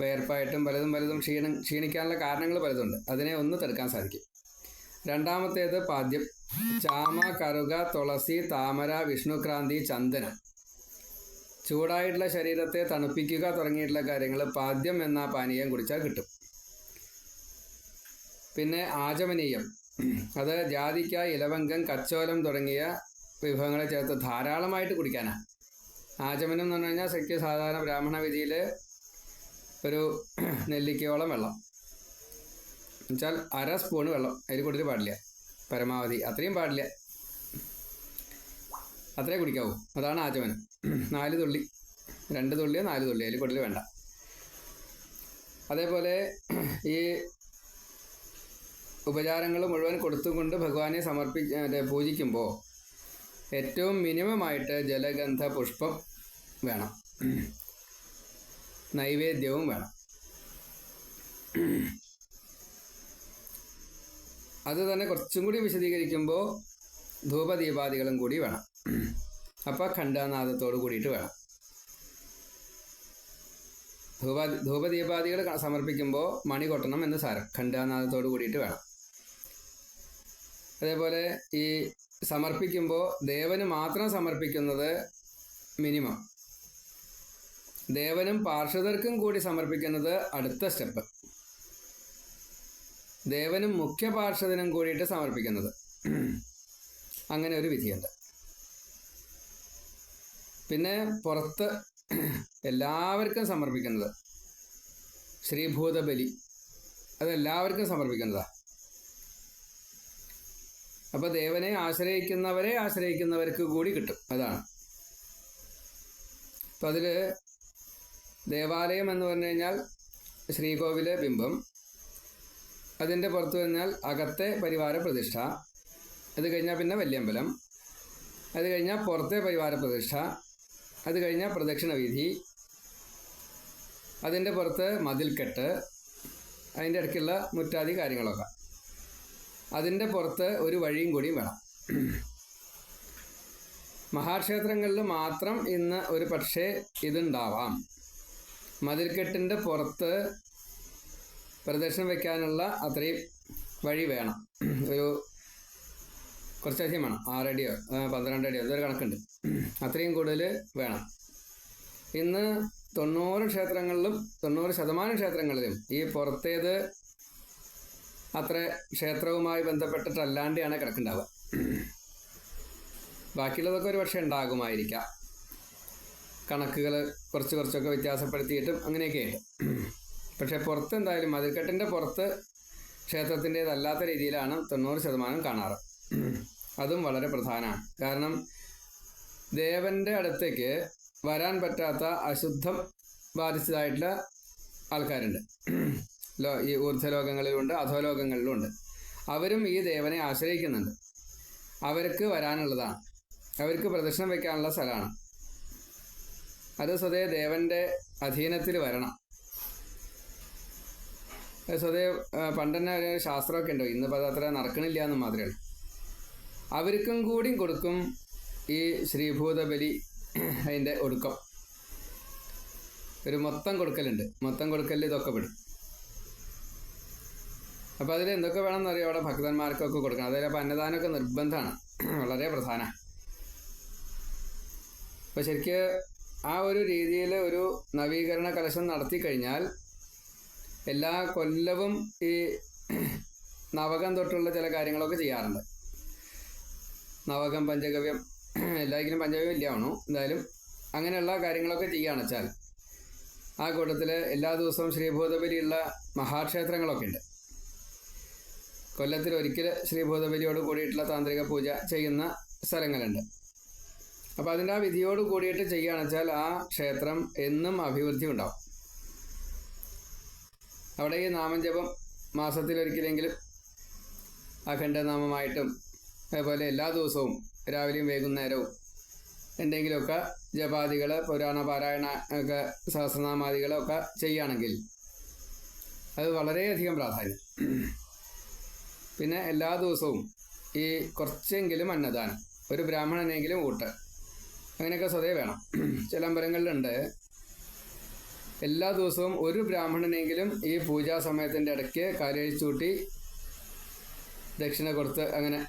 വേർപ്പായിട്ടും പലതും ക്ഷീണിക്കാനുള്ള കാരണങ്ങൾ പലതുണ്ട്. അതിനെ ഒന്ന് തടുക്കാൻ സാധിക്കും. രണ്ടാമത്തേത് പാദ്യം. ചാമ, കറുക, തുളസി, താമര, വിഷ്ണുക്രാന്തി, ചന്ദനം, ചൂടായിട്ടുള്ള ശരീരത്തെ തണുപ്പിക്കുക തുടങ്ങിയിട്ടുള്ള കാര്യങ്ങൾ പാദ്യം എന്ന പാനീയം കുടിച്ചാൽ കിട്ടും. പിന്നെ ആചമനീയം, അത് ജാതിക്ക, ഇലവങ്കം, കച്ചോലം തുടങ്ങിയ വിഭവങ്ങളെ ചേർത്ത് ധാരാളമായിട്ട് കുടിക്കാനാണ്. ആചമനം എന്ന് പറഞ്ഞു കഴിഞ്ഞാൽ ശരിക്കും സാധാരണ ബ്രാഹ്മണ വിധിയിൽ ഒരു നെല്ലിക്കയോളം വെള്ളം, എന്നുവെച്ചാൽ 1/2 സ്പൂണ് വെള്ളം അതിൽ കൂടുതൽ പാടില്ല, പരമാവധി അത്രയും പാടില്ല, അത്രേ കുടിക്കാവൂ. അതാണ് ആചമനം. 4 തുള്ളി, 2 തുള്ളിയോ 4 തുള്ളി, അതിൽ കൂടുതൽ വേണ്ട. അതേപോലെ ഈ ഉപചാരങ്ങൾ മുഴുവൻ കൊടുത്തുകൊണ്ട് ഭഗവാനെ പൂജിക്കുമ്പോൾ ഏറ്റവും മിനിമമായിട്ട് ജലഗന്ധ പുഷ്പം വേണം, നൈവേദ്യവും വേണം. അത് തന്നെ കുറച്ചും കൂടി വിശദീകരിക്കുമ്പോൾ ധൂപദീപാദികളും കൂടി വേണം. അപ്പോൾ ഖണ്ഡനാദത്തോട് കൂടിയിട്ട് വേണം. ധൂപദീപാദികൾ സമർപ്പിക്കുമ്പോൾ മണി കൊട്ടണം എന്ന് സാരം, ഖണ്ഡനാദത്തോട് കൂടിയിട്ട് വേണം. അതേപോലെ ഈ സമർപ്പിക്കുമ്പോൾ ദേവന് മാത്രം സമർപ്പിക്കുന്നത് മിനിമം, ദേവനും പാർഷദർക്കും കൂടി സമർപ്പിക്കുന്നത് അടുത്ത സ്റ്റെപ്പ്, ദേവനും മുഖ്യ പാർഷദനും കൂടിയിട്ട് സമർപ്പിക്കുന്നത്, അങ്ങനെ ഒരു വിധിയുണ്ട്. പിന്നെ പുറത്ത് എല്ലാവർക്കും സമർപ്പിക്കുന്നത് ശ്രീഭൂതബലി, അതെല്ലാവർക്കും സമർപ്പിക്കുന്നതാണ്. അപ്പോൾ ദേവനെ ആശ്രയിക്കുന്നവർക്ക് കൂടി കിട്ടും. അതാണ്. അപ്പം അതിൽ ദേവാലയം എന്ന് പറഞ്ഞു കഴിഞ്ഞാൽ ശ്രീകോവില്, ബിംബം, അതിൻ്റെ പുറത്ത് കഴിഞ്ഞാൽ അകത്തെ പരിവാര പ്രതിഷ്ഠ, അത് കഴിഞ്ഞാൽ പിന്നെ വല്യമ്പലം, അത് കഴിഞ്ഞാൽ പുറത്തെ പരിവാര പ്രതിഷ്ഠ, അത് കഴിഞ്ഞാൽ പ്രദക്ഷിണ വീഥി, അതിൻ്റെ പുറത്ത് മതിൽക്കെട്ട്, അതിൻ്റെ ഇടയ്ക്കുള്ള മുറ്റാദി കാര്യങ്ങളൊക്കെ, അതിൻ്റെ പുറത്ത് ഒരു വഴിയും കൂടിയും വേണം. മഹാക്ഷേത്രങ്ങളിൽ മാത്രം ഇന്ന് ഒരു പക്ഷേ ഇതുണ്ടാവാം. മതിൽക്കെട്ടിൻ്റെ പുറത്ത് പ്രദക്ഷിണം വയ്ക്കാനുള്ള അത്രയും വഴി വേണം. ഒരു കുറച്ചധികം വേണം, 6 അടിയോ 12 അടിയോ അതൊരു കണക്കുണ്ട്, അത്രയും കൂടുതൽ വേണം. ഇന്ന് 90 ക്ഷേത്രങ്ങളിലും 90% ക്ഷേത്രങ്ങളിലും ഈ പുറത്തേത് അത്ര ക്ഷേത്രവുമായി ബന്ധപ്പെട്ടിട്ടല്ലാണ്ടാണ് കിടക്കുന്നുണ്ടാവുക. ബാക്കിയുള്ളതൊക്കെ ഒരു പക്ഷേ ഉണ്ടാകുമായിരിക്കാം, കണക്കുകൾ കുറച്ചൊക്കെ വ്യത്യാസപ്പെടുത്തിയിട്ടും അങ്ങനെയൊക്കെ ആയിട്ട്. പക്ഷേ പുറത്ത് എന്തായാലും മതിൽക്കെട്ടിൻ്റെ പുറത്ത് ക്ഷേത്രത്തിൻ്റേതല്ലാത്ത രീതിയിലാണ് 90% കാണാറ്. അതും വളരെ പ്രധാനമാണ്. കാരണം ദേവൻ്റെ അടുത്തേക്ക് വരാൻ പറ്റാത്ത അശുദ്ധം ബാധിച്ചതായിട്ടുള്ള ആൾക്കാരുണ്ട്. ഈ ഊർധ്വലോകങ്ങളിലുണ്ട്, അധോലോകങ്ങളിലുണ്ട്. അവരും ഈ ദേവനെ ആശ്രയിക്കുന്നുണ്ട്. അവർക്ക് വരാനുള്ളതാണ്, അവർക്ക് പ്രദക്ഷിണം വയ്ക്കാനുള്ള സ്ഥലമാണ്. അത് സ്വതേ ദേവൻ്റെ അധീനത്തിൽ വരണം. സ്വതേ പണ്ടെന്നെ ഒരു ശാസ്ത്രമൊക്കെ ഉണ്ടോ, ഇന്നിപ്പോൾ അത് അത്ര നടക്കണില്ല എന്ന് മാത്രമേ. അവർക്കും കൂടിയും കൊടുക്കും ഈ ശ്രീഭൂതബലി. അതിൻ്റെ ഒടുക്കം ഒരു മൊത്തം കൊടുക്കലുണ്ട്. മൊത്തം കൊടുക്കലിൽ ഇതൊക്കെ പെടും. അപ്പോൾ അതിൽ എന്തൊക്കെ വേണമെന്നറിയാം, അവിടെ ഭക്തന്മാർക്കൊക്കെ കൊടുക്കണം. അതിൽ അപ്പോൾ അന്നദാനമൊക്കെ നിർബന്ധമാണ്, വളരെ പ്രധാനമാണ്. അപ്പോൾ ശരിക്ക് ആ ഒരു രീതിയിൽ ഒരു നവീകരണ കലശം നടത്തി കഴിഞ്ഞാൽ എല്ലാ കൊല്ലവും ഈ നവകം തൊട്ടുള്ള ചില കാര്യങ്ങളൊക്കെ ചെയ്യാറുണ്ട്. നവകം, പഞ്ചഗവ്യം, എല്ലായെങ്കിലും പഞ്ചഗവ്യം ഇല്ലാവണു. എന്തായാലും അങ്ങനെയുള്ള കാര്യങ്ങളൊക്കെ ചെയ്യുകയാണെന്ന് വെച്ചാൽ ആ കൂട്ടത്തിൽ എല്ലാ ദിവസവും ശ്രീഭൂതബലിയുള്ള മഹാക്ഷേത്രങ്ങളൊക്കെ ഉണ്ട്. കൊല്ലത്തിൽ ഒരിക്കൽ ശ്രീഭൂതബലിയോട് കൂടിയിട്ടുള്ള താന്ത്രിക പൂജ ചെയ്യുന്ന സ്ഥലങ്ങളുണ്ട്. അപ്പോൾ അതിൻ്റെ ആ വിധിയോട് കൂടിയിട്ട് ചെയ്യുകയാണെന്ന് വെച്ചാൽ ആ ക്ഷേത്രം എന്നും അഭിവൃദ്ധി ഉണ്ടാവും. അവിടെ ഈ നാമജപം മാസത്തിലൊരിക്കലെങ്കിലും അഖണ്ഡനാമമായിട്ടും അതേപോലെ എല്ലാ ദിവസവും രാവിലെയും വൈകുന്നേരവും എന്തെങ്കിലുമൊക്കെ ജപാദികൾ, പുരാണ പാരായണ ഒക്കെ സഹസ്രനാമാദികളൊക്കെ ചെയ്യുകയാണെങ്കിൽ അത് വളരെയധികം പ്രാധാന്യം. പിന്നെ എല്ലാ ദിവസവും ഈ കുറച്ചെങ്കിലും അന്നദാനം, ഒരു ബ്രാഹ്മണനെങ്കിലും ഊട്ട്, അങ്ങനെയൊക്കെ സ്വതേ വേണം. ചില അമ്പലങ്ങളിലുണ്ട് എല്ലാ ദിവസവും ഒരു ബ്രാഹ്മണനെങ്കിലും ഈ പൂജാ സമയത്തിൻ്റെ ഇടയ്ക്ക് കാലഴിച്ചൂട്ടി ദക്ഷിണ കൊടുത്ത്, അങ്ങനെ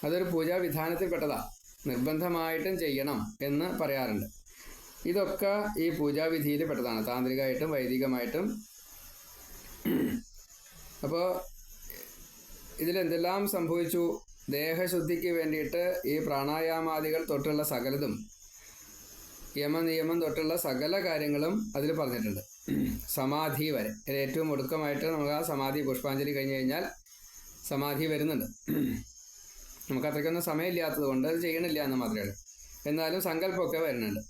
അതൊരു പൂജാ വിധാനത്തിൽപ്പെട്ടതാണ്. നിർബന്ധമായിട്ടും ചെയ്യണം എന്ന് പറയാറുണ്ട്. ഇതൊക്കെ ഈ പൂജാവിധിയിൽ പെട്ടതാണ്, താന്ത്രികമായിട്ടും വൈദികമായിട്ടും. അപ്പോൾ ഇതിലെന്തെല്ലാം സംഭവിച്ചു? ദേഹശുദ്ധിക്ക് വേണ്ടിയിട്ട് ഈ പ്രാണായാമാദികൾ തൊട്ടുള്ള സകലതും, യമനിയമം തൊട്ടുള്ള സകല കാര്യങ്ങളും അതിൽ പറഞ്ഞിട്ടുണ്ട്. സമാധി വരെ, ഏറ്റവും ഒടുക്കമായിട്ട് നമുക്ക് ആ സമാധി പുഷ്പാഞ്ജലി കഴിഞ്ഞ് കഴിഞ്ഞാൽ സമാധി വരുന്നുണ്ട്. നമുക്ക് അത്രയ്ക്കൊന്നും സമയമില്ലാത്തത് കൊണ്ട് അത് ചെയ്യണില്ല എന്ന് മാത്രമേ. എന്നാലും സങ്കല്പമൊക്കെ വരുന്നുണ്ട്.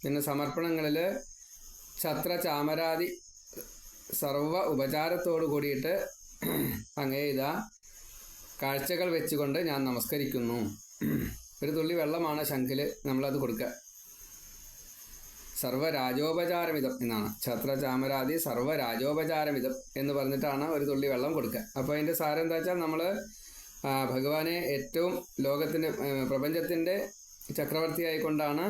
പിന്നെ സമർപ്പണങ്ങളിൽ ഛത്ര ചാമരാദി സർവ ഉപചാരത്തോടു കൂടിയിട്ട് അങ്ങേ ഇതാ കാഴ്ചകൾ വെച്ചുകൊണ്ട് ഞാൻ നമസ്കരിക്കുന്നു. ഒരു തുള്ളി വെള്ളമാണ് ശംഖിൽ നമ്മളത് കൊടുക്കുക. സർവ്വരാജോപചാരമിതം എന്നാണ്. ഛത്ര ചാമരാദി സർവ്വരാജോപചാരമിതം എന്ന് പറഞ്ഞിട്ടാണ് ഒരു തുള്ളി വെള്ളം കൊടുക്കുക. അപ്പോൾ അതിൻ്റെ സാരം എന്താ വെച്ചാൽ നമ്മൾ ഭഗവാനെ ഏറ്റവും ലോകത്തിൻ്റെ പ്രപഞ്ചത്തിൻ്റെ ചക്രവർത്തിയായിക്കൊണ്ടാണ്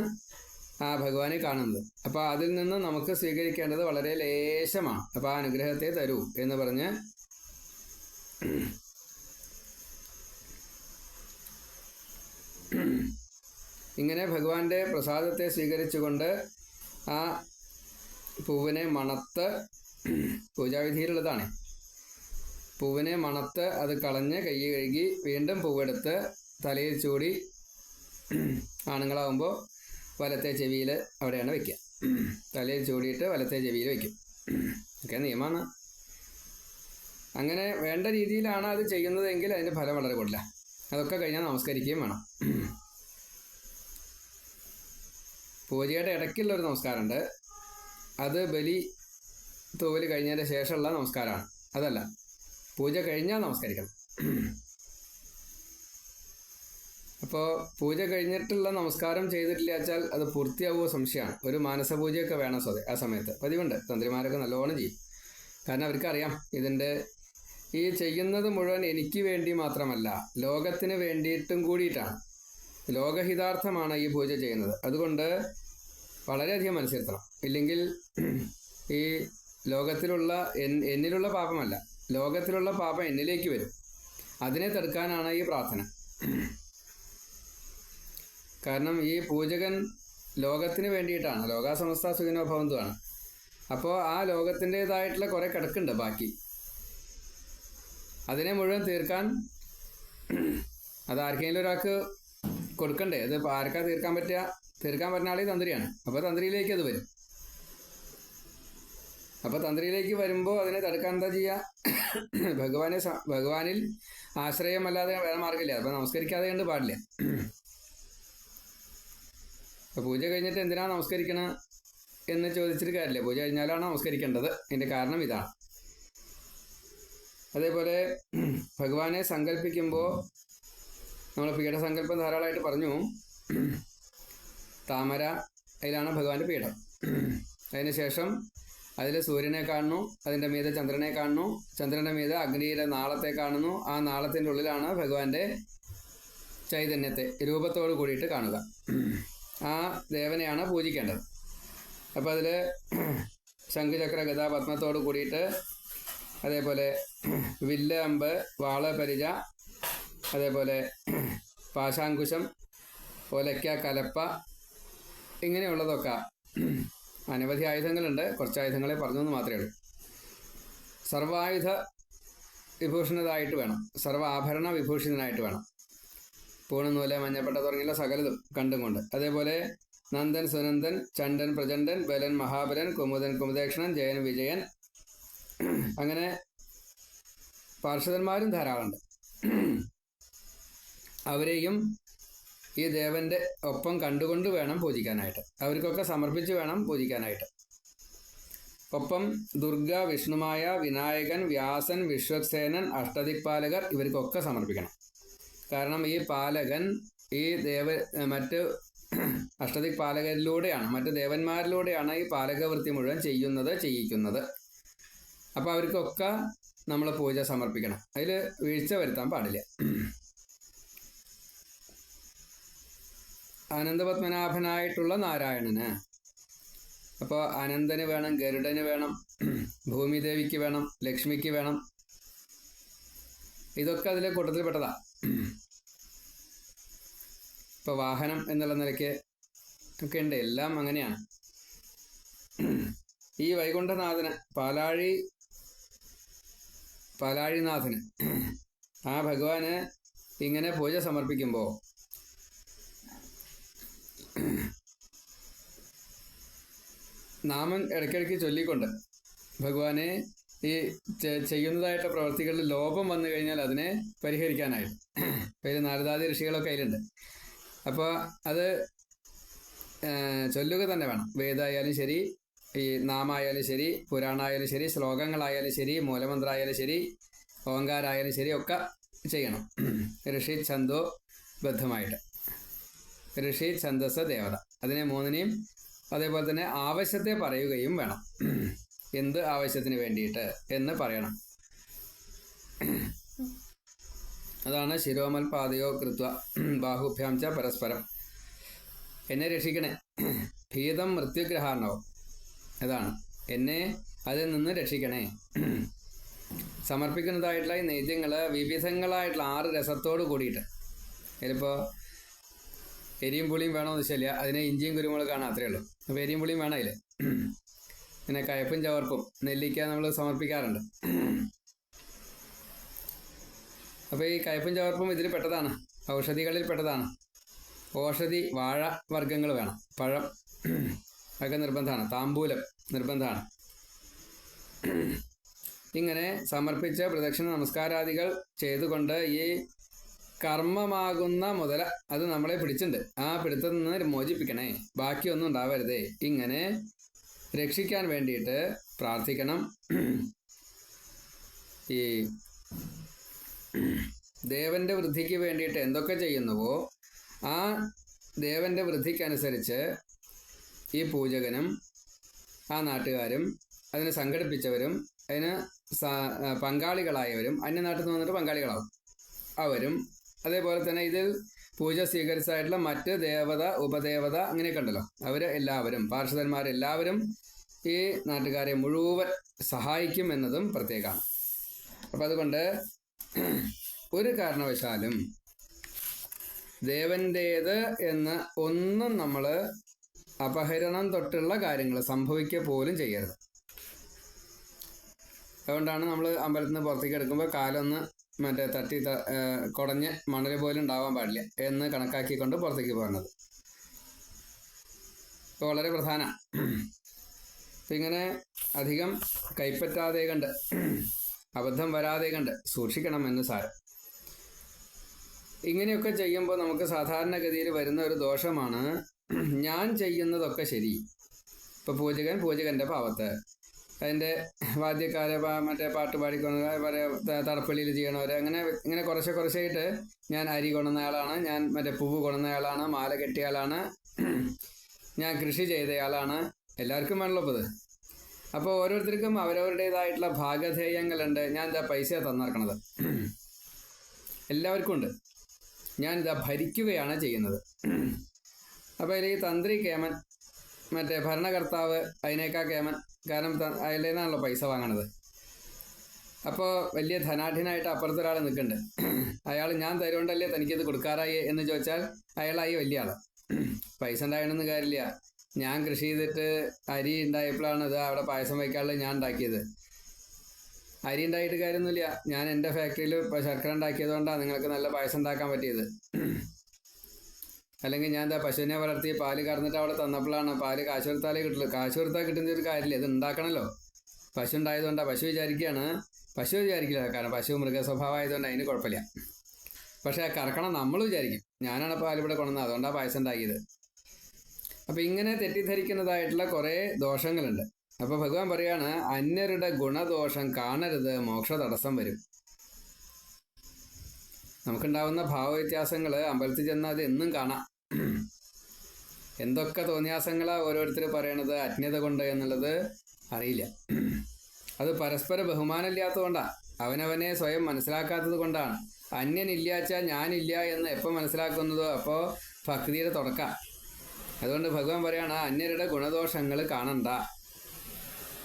ആ ഭഗവാനെ കാണുന്നത്. അപ്പോൾ അതിൽ നിന്ന് നമുക്ക് സ്വീകരിക്കേണ്ടത് വളരെ ലേശമാണ്. അപ്പോൾ ആ അനുഗ്രഹത്തെ തരൂ എന്ന് പറഞ്ഞ് ഇങ്ങനെ ഭഗവാന്റെ പ്രസാദത്തെ സ്വീകരിച്ചുകൊണ്ട് ആ പൂവിനെ മണത്ത്, പൂജാവിധിയിലുള്ളതാണ്, പൂവിനെ മണത്ത് അത് കളഞ്ഞ് കൈ കഴുകി വീണ്ടും പൂവെടുത്ത് തലയിൽ ചൂടി ആണുങ്ങളാവുമ്പോൾ വലത്തെ ചെവിയിൽ അവിടെയാണ് വയ്ക്കുക. തലയിൽ ചൂടിയിട്ട് വലത്തെ ചെവിയിൽ വയ്ക്കും. ഒക്കെ നിയമമാണ്. അങ്ങനെ വേണ്ട രീതിയിലാണ് അത് ചെയ്യുന്നതെങ്കിൽ അതിൻ്റെ ഫലം വളരെ കൂടുതലാണ്. അതൊക്കെ കഴിഞ്ഞാൽ നമസ്കരിക്കുകയും വേണം. പൂജയുടെ ഇടയ്ക്കുള്ളൊരു നമസ്കാരമുണ്ട്. അത് ബലി തൂവൽ കഴിഞ്ഞതിൻ്റെ ശേഷമുള്ള നമസ്കാരമാണ്. അതല്ല, പൂജ കഴിഞ്ഞാൽ നമസ്കരിക്കണം. അപ്പോൾ പൂജ കഴിഞ്ഞിട്ടുള്ള നമസ്കാരം ചെയ്തിട്ടില്ല വെച്ചാൽ അത് പൂർത്തിയാവുമോ സംശയമാണ്. ഒരു മാനസപൂജയൊക്കെ വേണം ആ സമയത്ത്. പതിവുണ്ട്, തന്ത്രിമാരൊക്കെ നല്ലോണം ചെയ്യും. കാരണം അവർക്കറിയാം ഇതിൻ്റെ ഈ ചെയ്യുന്നത് മുഴുവൻ എനിക്ക് വേണ്ടി മാത്രമല്ല, ലോകത്തിന് വേണ്ടിയിട്ടും കൂടിയിട്ടാണ്. ലോകഹിതാർത്ഥമാണ് ഈ പൂജ ചെയ്യുന്നത്. അതുകൊണ്ട് വളരെയധികം മനസ്സിരുത്തണം. ഇല്ലെങ്കിൽ ഈ ലോകത്തിലുള്ള എന്നിലുള്ള പാപമല്ല, ലോകത്തിലുള്ള പാപം എന്നിലേക്ക് വരും. അതിനെ തടുക്കാനാണ് ഈ പ്രാർത്ഥന. കാരണം ഈ പൂജകൻ ലോകത്തിന് വേണ്ടിയിട്ടാണ്. ലോകാസമസ്ത സുഖിനോ ഭവന്തുമാണ്. അപ്പോൾ ആ ലോകത്തിൻ്റെതായിട്ടുള്ള കുറേ കിടക്കുന്നുണ്ട് ബാക്കി. അതിനെ മുഴുവൻ തീർക്കാൻ അത് ആർക്കെങ്കിലും ഒരാൾക്ക് കൊടുക്കണ്ടേ? അത് ആർക്കാ തീർക്കാൻ പറ്റുക? തീർക്കാൻ പറ്റുന്ന ആൾ തന്ത്രിയാണ്. അപ്പോൾ തന്ത്രിയിലേക്ക് അത് വരും. അപ്പോൾ തന്ത്രിയിലേക്ക് വരുമ്പോൾ അതിനെ തടുക്കാൻ എന്താ ചെയ്യുക? ഭഗവാനിൽ ആശ്രയമല്ലാതെ വേറെ മാർഗമില്ല. അപ്പോൾ നമസ്കരിക്കാതെ കണ്ട് പാടില്ല. അപ്പോൾ പൂജ കഴിഞ്ഞിട്ട് എന്തിനാണ് നമസ്കരിക്കണം എന്ന് ചോദിച്ചിട്ട് കാര്യമില്ല. പൂജ കഴിഞ്ഞാലാണ് നമസ്കരിക്കേണ്ടത്. ഇതിൻ്റെ കാരണം ഇതാണ്. അതേപോലെ ഭഗവാനെ സങ്കല്പിക്കുമ്പോൾ നമ്മൾ പീഠസങ്കല്പം ധാരാളമായിട്ട് പറഞ്ഞു. താമര, അതിലാണ് ഭഗവാന്റെ പീഠം. അതിനുശേഷം അതിൽ സൂര്യനെ കാണുന്നു, അതിൻ്റെ മീതെ ചന്ദ്രനെ കാണുന്നു, ചന്ദ്രൻ്റെ മീതെ അഗ്നിയുടെ നാളത്തെ കാണുന്നു. ആ നാളത്തിൻ്റെ ഉള്ളിലാണ് ഭഗവാന്റെ ചൈതന്യത്തെ രൂപത്തോട് കൂടിയിട്ട് കാണുക. ആ ദേവനെയാണ് പൂജിക്കേണ്ടത്. അപ്പോൾ അതിൽ ശംഖുചക്ര ഗദാ പത്മത്തോട് കൂടിയിട്ട്, അതേപോലെ വില്ല്, അമ്പ്, വാള്, പരിച, അതേപോലെ പാശാങ്കുശം, ഒലയ്ക്ക, കലപ്പ, ഇങ്ങനെയുള്ളതൊക്കെ അനവധി ആയുധങ്ങളുണ്ട്. കുറച്ച് ആയുധങ്ങളെ പറഞ്ഞു എന്ന് മാത്രമേ ഉള്ളൂ. സർവായുധ വിഭൂഷണിതായിട്ട് വേണം, സർവ ആഭരണ വിഭൂഷിതനായിട്ട് വേണം. പൂണുനൂല്, മഞ്ഞപ്പെട്ട തുടങ്ങിയുള്ള സകലതും കണ്ടും കൊണ്ട്. അതേപോലെ നന്ദൻ, സുനന്ദൻ, ചണ്ഡൻ, പ്രചണ്ഡൻ, ബലൻ, മഹാബലൻ, കുമുദൻ, കുമുദേക്ഷണൻ, ജയൻ, വിജയൻ, അങ്ങനെ പാർഷദന്മാരും ധാരാളമുണ്ട്. അവരെയും ഈ ദേവന്റെ ഒപ്പം കണ്ടുകൊണ്ട് വേണം പൂജിക്കാനായിട്ട്. അവർക്കൊക്കെ സമർപ്പിച്ച് വേണം പൂജിക്കാനായിട്ട്. ഒപ്പം ദുർഗ, വിഷ്ണുമായ, വിനായകൻ, വ്യാസൻ, വിശ്വക്സേനൻ, അഷ്ടദിക്പാലകർ, ഇവർക്കൊക്കെ സമർപ്പിക്കണം. കാരണം ഈ പാലകൻ ഈ മറ്റ് അഷ്ടദിക്പാലകരിലൂടെയാണ്, മറ്റ് ദേവന്മാരിലൂടെയാണ് ഈ പാലകവൃത്തി മുഴുവൻ ചെയ്യിക്കുന്നത്. അപ്പോൾ അവർക്കൊക്കെ നമ്മൾ പൂജ സമർപ്പിക്കണം. അതിൽ വീഴ്ച വരുത്താൻ പാടില്ല. അനന്തപത്മനാഭനായിട്ടുള്ള നാരായണന്, അപ്പോൾ അനന്തന് വേണം, ഗരുഡന് വേണം, ഭൂമിദേവിക്ക് വേണം, ലക്ഷ്മിക്ക് വേണം. ഇതൊക്കെ അതിലെ കൂട്ടത്തിൽപ്പെട്ടതാ. ഇപ്പോൾ വാഹനം എന്നുള്ള നിലയ്ക്ക് ഒക്കെ ഉണ്ട്. എല്ലാം അങ്ങനെയാണ്. ഈ വൈകുണ്ഠനാഥന്, പാലാഴിനാഥന്, ആ ഭഗവാന് ഇങ്ങനെ പൂജ സമർപ്പിക്കുമ്പോൾ നാമം ഇടയ്ക്കിടയ്ക്ക് ചൊല്ലിക്കൊണ്ട് ഭഗവാനെ ഈ ചെയ്യുന്നതായിട്ട് പ്രവർത്തികളിൽ ലോപം വന്നു കഴിഞ്ഞാൽ അതിനെ പരിഹരിക്കാനായിട്ട് അതിൽ നാരദാദി ഋഷികളൊക്കെ അതിലുണ്ട്. അപ്പോൾ അത് ചൊല്ലുക തന്നെ വേണം. വേദമായാലും ശരി, ഈ നാമായാലും ശരി, പുരാണമായാലും ശരി, ശ്ലോകങ്ങളായാലും ശരി, മൂലമന്ത്രമായാലും ശരി, ഓങ്കാരായാലും ശരി, ഒക്കെ ചെയ്യണം. ഋഷി ഛന്തോ ബദ്ധമായിട്ട്. ഋഷി, ഛന്ദസ്, ദേവത, അതിനെ മൂന്നിനെയും അതേപോലെ തന്നെ ആവശ്യത്തെ പറയുകയും വേണം. എന്ത് ആവശ്യത്തിന് വേണ്ടിയിട്ട് എന്ന് പറയണം. അതാണ് ശിരോമൽ പാതയോ കൃത്വ ബാഹുഭ്യാം ച പരസ്പരം. എന്നെ രക്ഷിക്കണേ, ഭീതം മൃത്യുഗ്രഹാർണവം. അതാണ്, എന്നെ അതിൽ നിന്ന് രക്ഷിക്കണേ. സമർപ്പിക്കുന്നതായിട്ടുള്ള ഈ നൈദ്യങ്ങൾ വിവിധങ്ങളായിട്ടുള്ള 6 രസത്തോട് കൂടിയിട്ട്. ഇതിലിപ്പോൾ എരിയും പുളിയും വേണമെന്ന് വെച്ചാൽ അതിനെ ഇഞ്ചിയും കുരുമുളകാണ്, അത്രയേ ഉള്ളൂ. അപ്പോൾ എരിയും പുളിയും വേണം അതിൽ. പിന്നെ കയപ്പും ചവർപ്പും, നെല്ലിക്ക നമ്മൾ സമർപ്പിക്കാറുണ്ട്. അപ്പോൾ ഈ കയപ്പും ചവർപ്പും ഇതിൽ പെട്ടതാണ്, ഔഷധികളിൽ പെട്ടതാണ്. ഓഷധി, വാഴ വർഗ്ഗങ്ങൾ വേണം, പഴം ഒക്കെ നിർബന്ധമാണ്, താമ്പൂലം നിർബന്ധമാണ്. ഇങ്ങനെ സമർപ്പിച്ച് പ്രദക്ഷിണ നമസ്കാരാദികൾ ചെയ്തുകൊണ്ട് ഈ കർമ്മമാകുന്ന മുതല അത് നമ്മളെ പിടിച്ചിട്ടുണ്ട്. ആ പിടുത്തത്തിൽ നിന്ന് മോചിപ്പിക്കണേ, ബാക്കിയൊന്നും ഉണ്ടാവരുതേ. ഇങ്ങനെ രക്ഷിക്കാൻ വേണ്ടിയിട്ട് പ്രാർത്ഥിക്കണം. ഈ ദേവന്റെ വൃദ്ധിക്ക് വേണ്ടിയിട്ട് എന്തൊക്കെ ചെയ്യുന്നുവോ ആ ദേവന്റെ വൃദ്ധിക്കനുസരിച്ച് ഈ പൂജകനും ആ നാട്ടുകാരും അതിനെ സംഘടിപ്പിച്ചവരും അതിന് പങ്കാളികളായവരും അന്യനാട്ടിൽ നിന്ന് വന്നിട്ട് പങ്കാളികളാവും അവരും. അതേപോലെ തന്നെ ഇതിൽ പൂജ സ്വീകരിച്ചായിട്ടുള്ള മറ്റ് ദേവത, ഉപദേവത, അങ്ങനെയൊക്കെ ഉണ്ടല്ലോ, എല്ലാവരും, പാർഷദന്മാരെല്ലാവരും ഈ നാട്ടുകാരെ മുഴുവൻ സഹായിക്കും എന്നതും പ്രത്യേകമാണ്. അപ്പം അതുകൊണ്ട് ഒരു കാരണവശാലും ദേവൻ്റേത് എന്ന് ഒന്നും നമ്മൾ അപഹരണം തൊട്ടുള്ള കാര്യങ്ങൾ സംഭവിക്കുക പോലും ചെയ്യരുത്. അതുകൊണ്ടാണ് നമ്മൾ അമ്പലത്തിൽ നിന്ന് പുറത്തേക്ക് എടുക്കുമ്പോൾ കാലൊന്ന് മറ്റേ തട്ടി കുടഞ്ഞ് മണൽ പോലും ഉണ്ടാവാൻ പാടില്ല എന്ന് കണക്കാക്കിക്കൊണ്ട് പുറത്തേക്ക് പോകുന്നത്. ഇപ്പോൾ വളരെ പ്രധാനമാണ്. അപ്പം ഇങ്ങനെ അധികം കൈപ്പറ്റാതെ കണ്ട് അബദ്ധം വരാതെ കണ്ട് സൂക്ഷിക്കണം എന്ന് സാരം. ഇങ്ങനെയൊക്കെ ചെയ്യുമ്പോൾ നമുക്ക് സാധാരണഗതിയിൽ വരുന്ന ഒരു ദോഷമാണ് ഞാൻ ചെയ്യുന്നതൊക്കെ ശരി. ഇപ്പോൾ പൂജകൻ്റെ പാവത്ത്, അതിൻ്റെ വാദ്യക്കാരെ മറ്റേ പാട്ട് പാടിക്കൊണ്ട് തറപ്പള്ളിയിൽ ചെയ്യണവർ ഇങ്ങനെ കുറച്ചായിട്ട് ഞാൻ അരി കൊണ്ടുവന്നയാളാണ്, ഞാൻ മറ്റേ പൂവ് കൊണ്ടുവന്നയാളാണ്, മാല കെട്ടിയാളാണ്, ഞാൻ കൃഷി ചെയ്തയാളാണ്, എല്ലാവർക്കും വേണമല്ലോ ഇപ്പോൾ ഇത്. അപ്പോൾ ഓരോരുത്തർക്കും അവരവരുടേതായിട്ടുള്ള ഭാഗധേയങ്ങളുണ്ട്. ഞാൻ ഇതാ പൈസ തന്നിറക്കണത്, എല്ലാവർക്കും ഉണ്ട്. ഞാൻ ഇതാ ഭരിക്കുകയാണ് ചെയ്യുന്നത്. അപ്പോൾ അതിൽ ഈ തന്ത്രി കേമൻ, മറ്റേ ഭരണകർത്താവ് അതിനേക്കാൾ കേമൻ. കാരണം അയാളുടെ നിന്നാണല്ലോ പൈസ വാങ്ങണത്. അപ്പോൾ വലിയ ധനാഢ്യനായിട്ട് അപ്പുറത്തൊരാൾ നിൽക്കുന്നുണ്ട്. അയാൾ ഞാൻ തരുകൊണ്ടല്ലേ തനിക്കത് കൊടുക്കാറായി എന്ന് ചോദിച്ചാൽ അയാളായി വലിയ ആള്. പൈസ ഉണ്ടായണമെന്ന് കാര്യമില്ല. ഞാൻ കൃഷി ചെയ്തിട്ട് അരി ഉണ്ടായപ്പോഴാണ് ഇത് അവിടെ പായസം വയ്ക്കാനുള്ളത് ഞാൻ ഉണ്ടാക്കിയത്. അരി ഉണ്ടായിട്ട് കാര്യമൊന്നുമില്ല. ഞാൻ എൻ്റെ ഫാക്ടറിയിൽ ഇപ്പോൾ ശർക്കര ഉണ്ടാക്കിയത് കൊണ്ടാണ് നിങ്ങൾക്ക് നല്ല പായസം ഉണ്ടാക്കാൻ പറ്റിയത്. അല്ലെങ്കിൽ ഞാൻ എന്താ പശുവിനെ വളർത്തി പാല് കറന്നിട്ട് അവിടെ തന്നപ്പോഴാണ് പാല് കാശ് കൊടുത്താലേ കിട്ടുള്ളൂ. കാശ് കൊടുത്താൽ കിട്ടുന്ന ഒരു കാര്യമില്ല, ഇത് ഉണ്ടാക്കണമല്ലോ. പശു ഉണ്ടായതുകൊണ്ടാണ്. പശു വിചാരിക്കില്ല, കാരണം പശു മൃഗസ്വഭാവമായതുകൊണ്ട് അതിന് കുഴപ്പമില്ല. പക്ഷേ കറക്കണം നമ്മൾ വിചാരിക്കും, ഞാനാണ് പാലിവിടെ കൊണ്ടുവന്നത്, അതുകൊണ്ടാണ് പായസം ഉണ്ടാക്കിയത്. അപ്പം ഇങ്ങനെ തെറ്റിദ്ധരിക്കുന്നതായിട്ടുള്ള കുറേ ദോഷങ്ങളുണ്ട്. അപ്പോൾ ഭഗവാൻ പറയാണ്, അന്യരുടെ ഗുണദോഷം കാണരുത്, മോക്ഷ തടസ്സം വരും. നമുക്കുണ്ടാവുന്ന ഭാവവ്യത്യാസങ്ങൾ അമ്പലത്തിൽ ചെന്നാൽ അത് എന്നും കാണാം. എന്തൊക്കെ തോന്നിയാസങ്ങളാണ് ഓരോരുത്തർ പറയണത് അജ്ഞത കൊണ്ട് എന്നുള്ളത് അറിയില്ല. അത് പരസ്പര ബഹുമാനമില്ലാത്തതുകൊണ്ടാണ്, അവനവനെ സ്വയം മനസ്സിലാക്കാത്തത് കൊണ്ടാണ്. അന്യനില്ലാച്ചാൽ ഞാനില്ല എന്ന് എപ്പോൾ മനസ്സിലാക്കുന്നതോ അപ്പോൾ ഭക്തിയുടെ തുടക്കം. അതുകൊണ്ട് ഭഗവാൻ പറയാണ്, അന്യരുടെ ഗുണദോഷങ്ങൾ കാണണ്ട.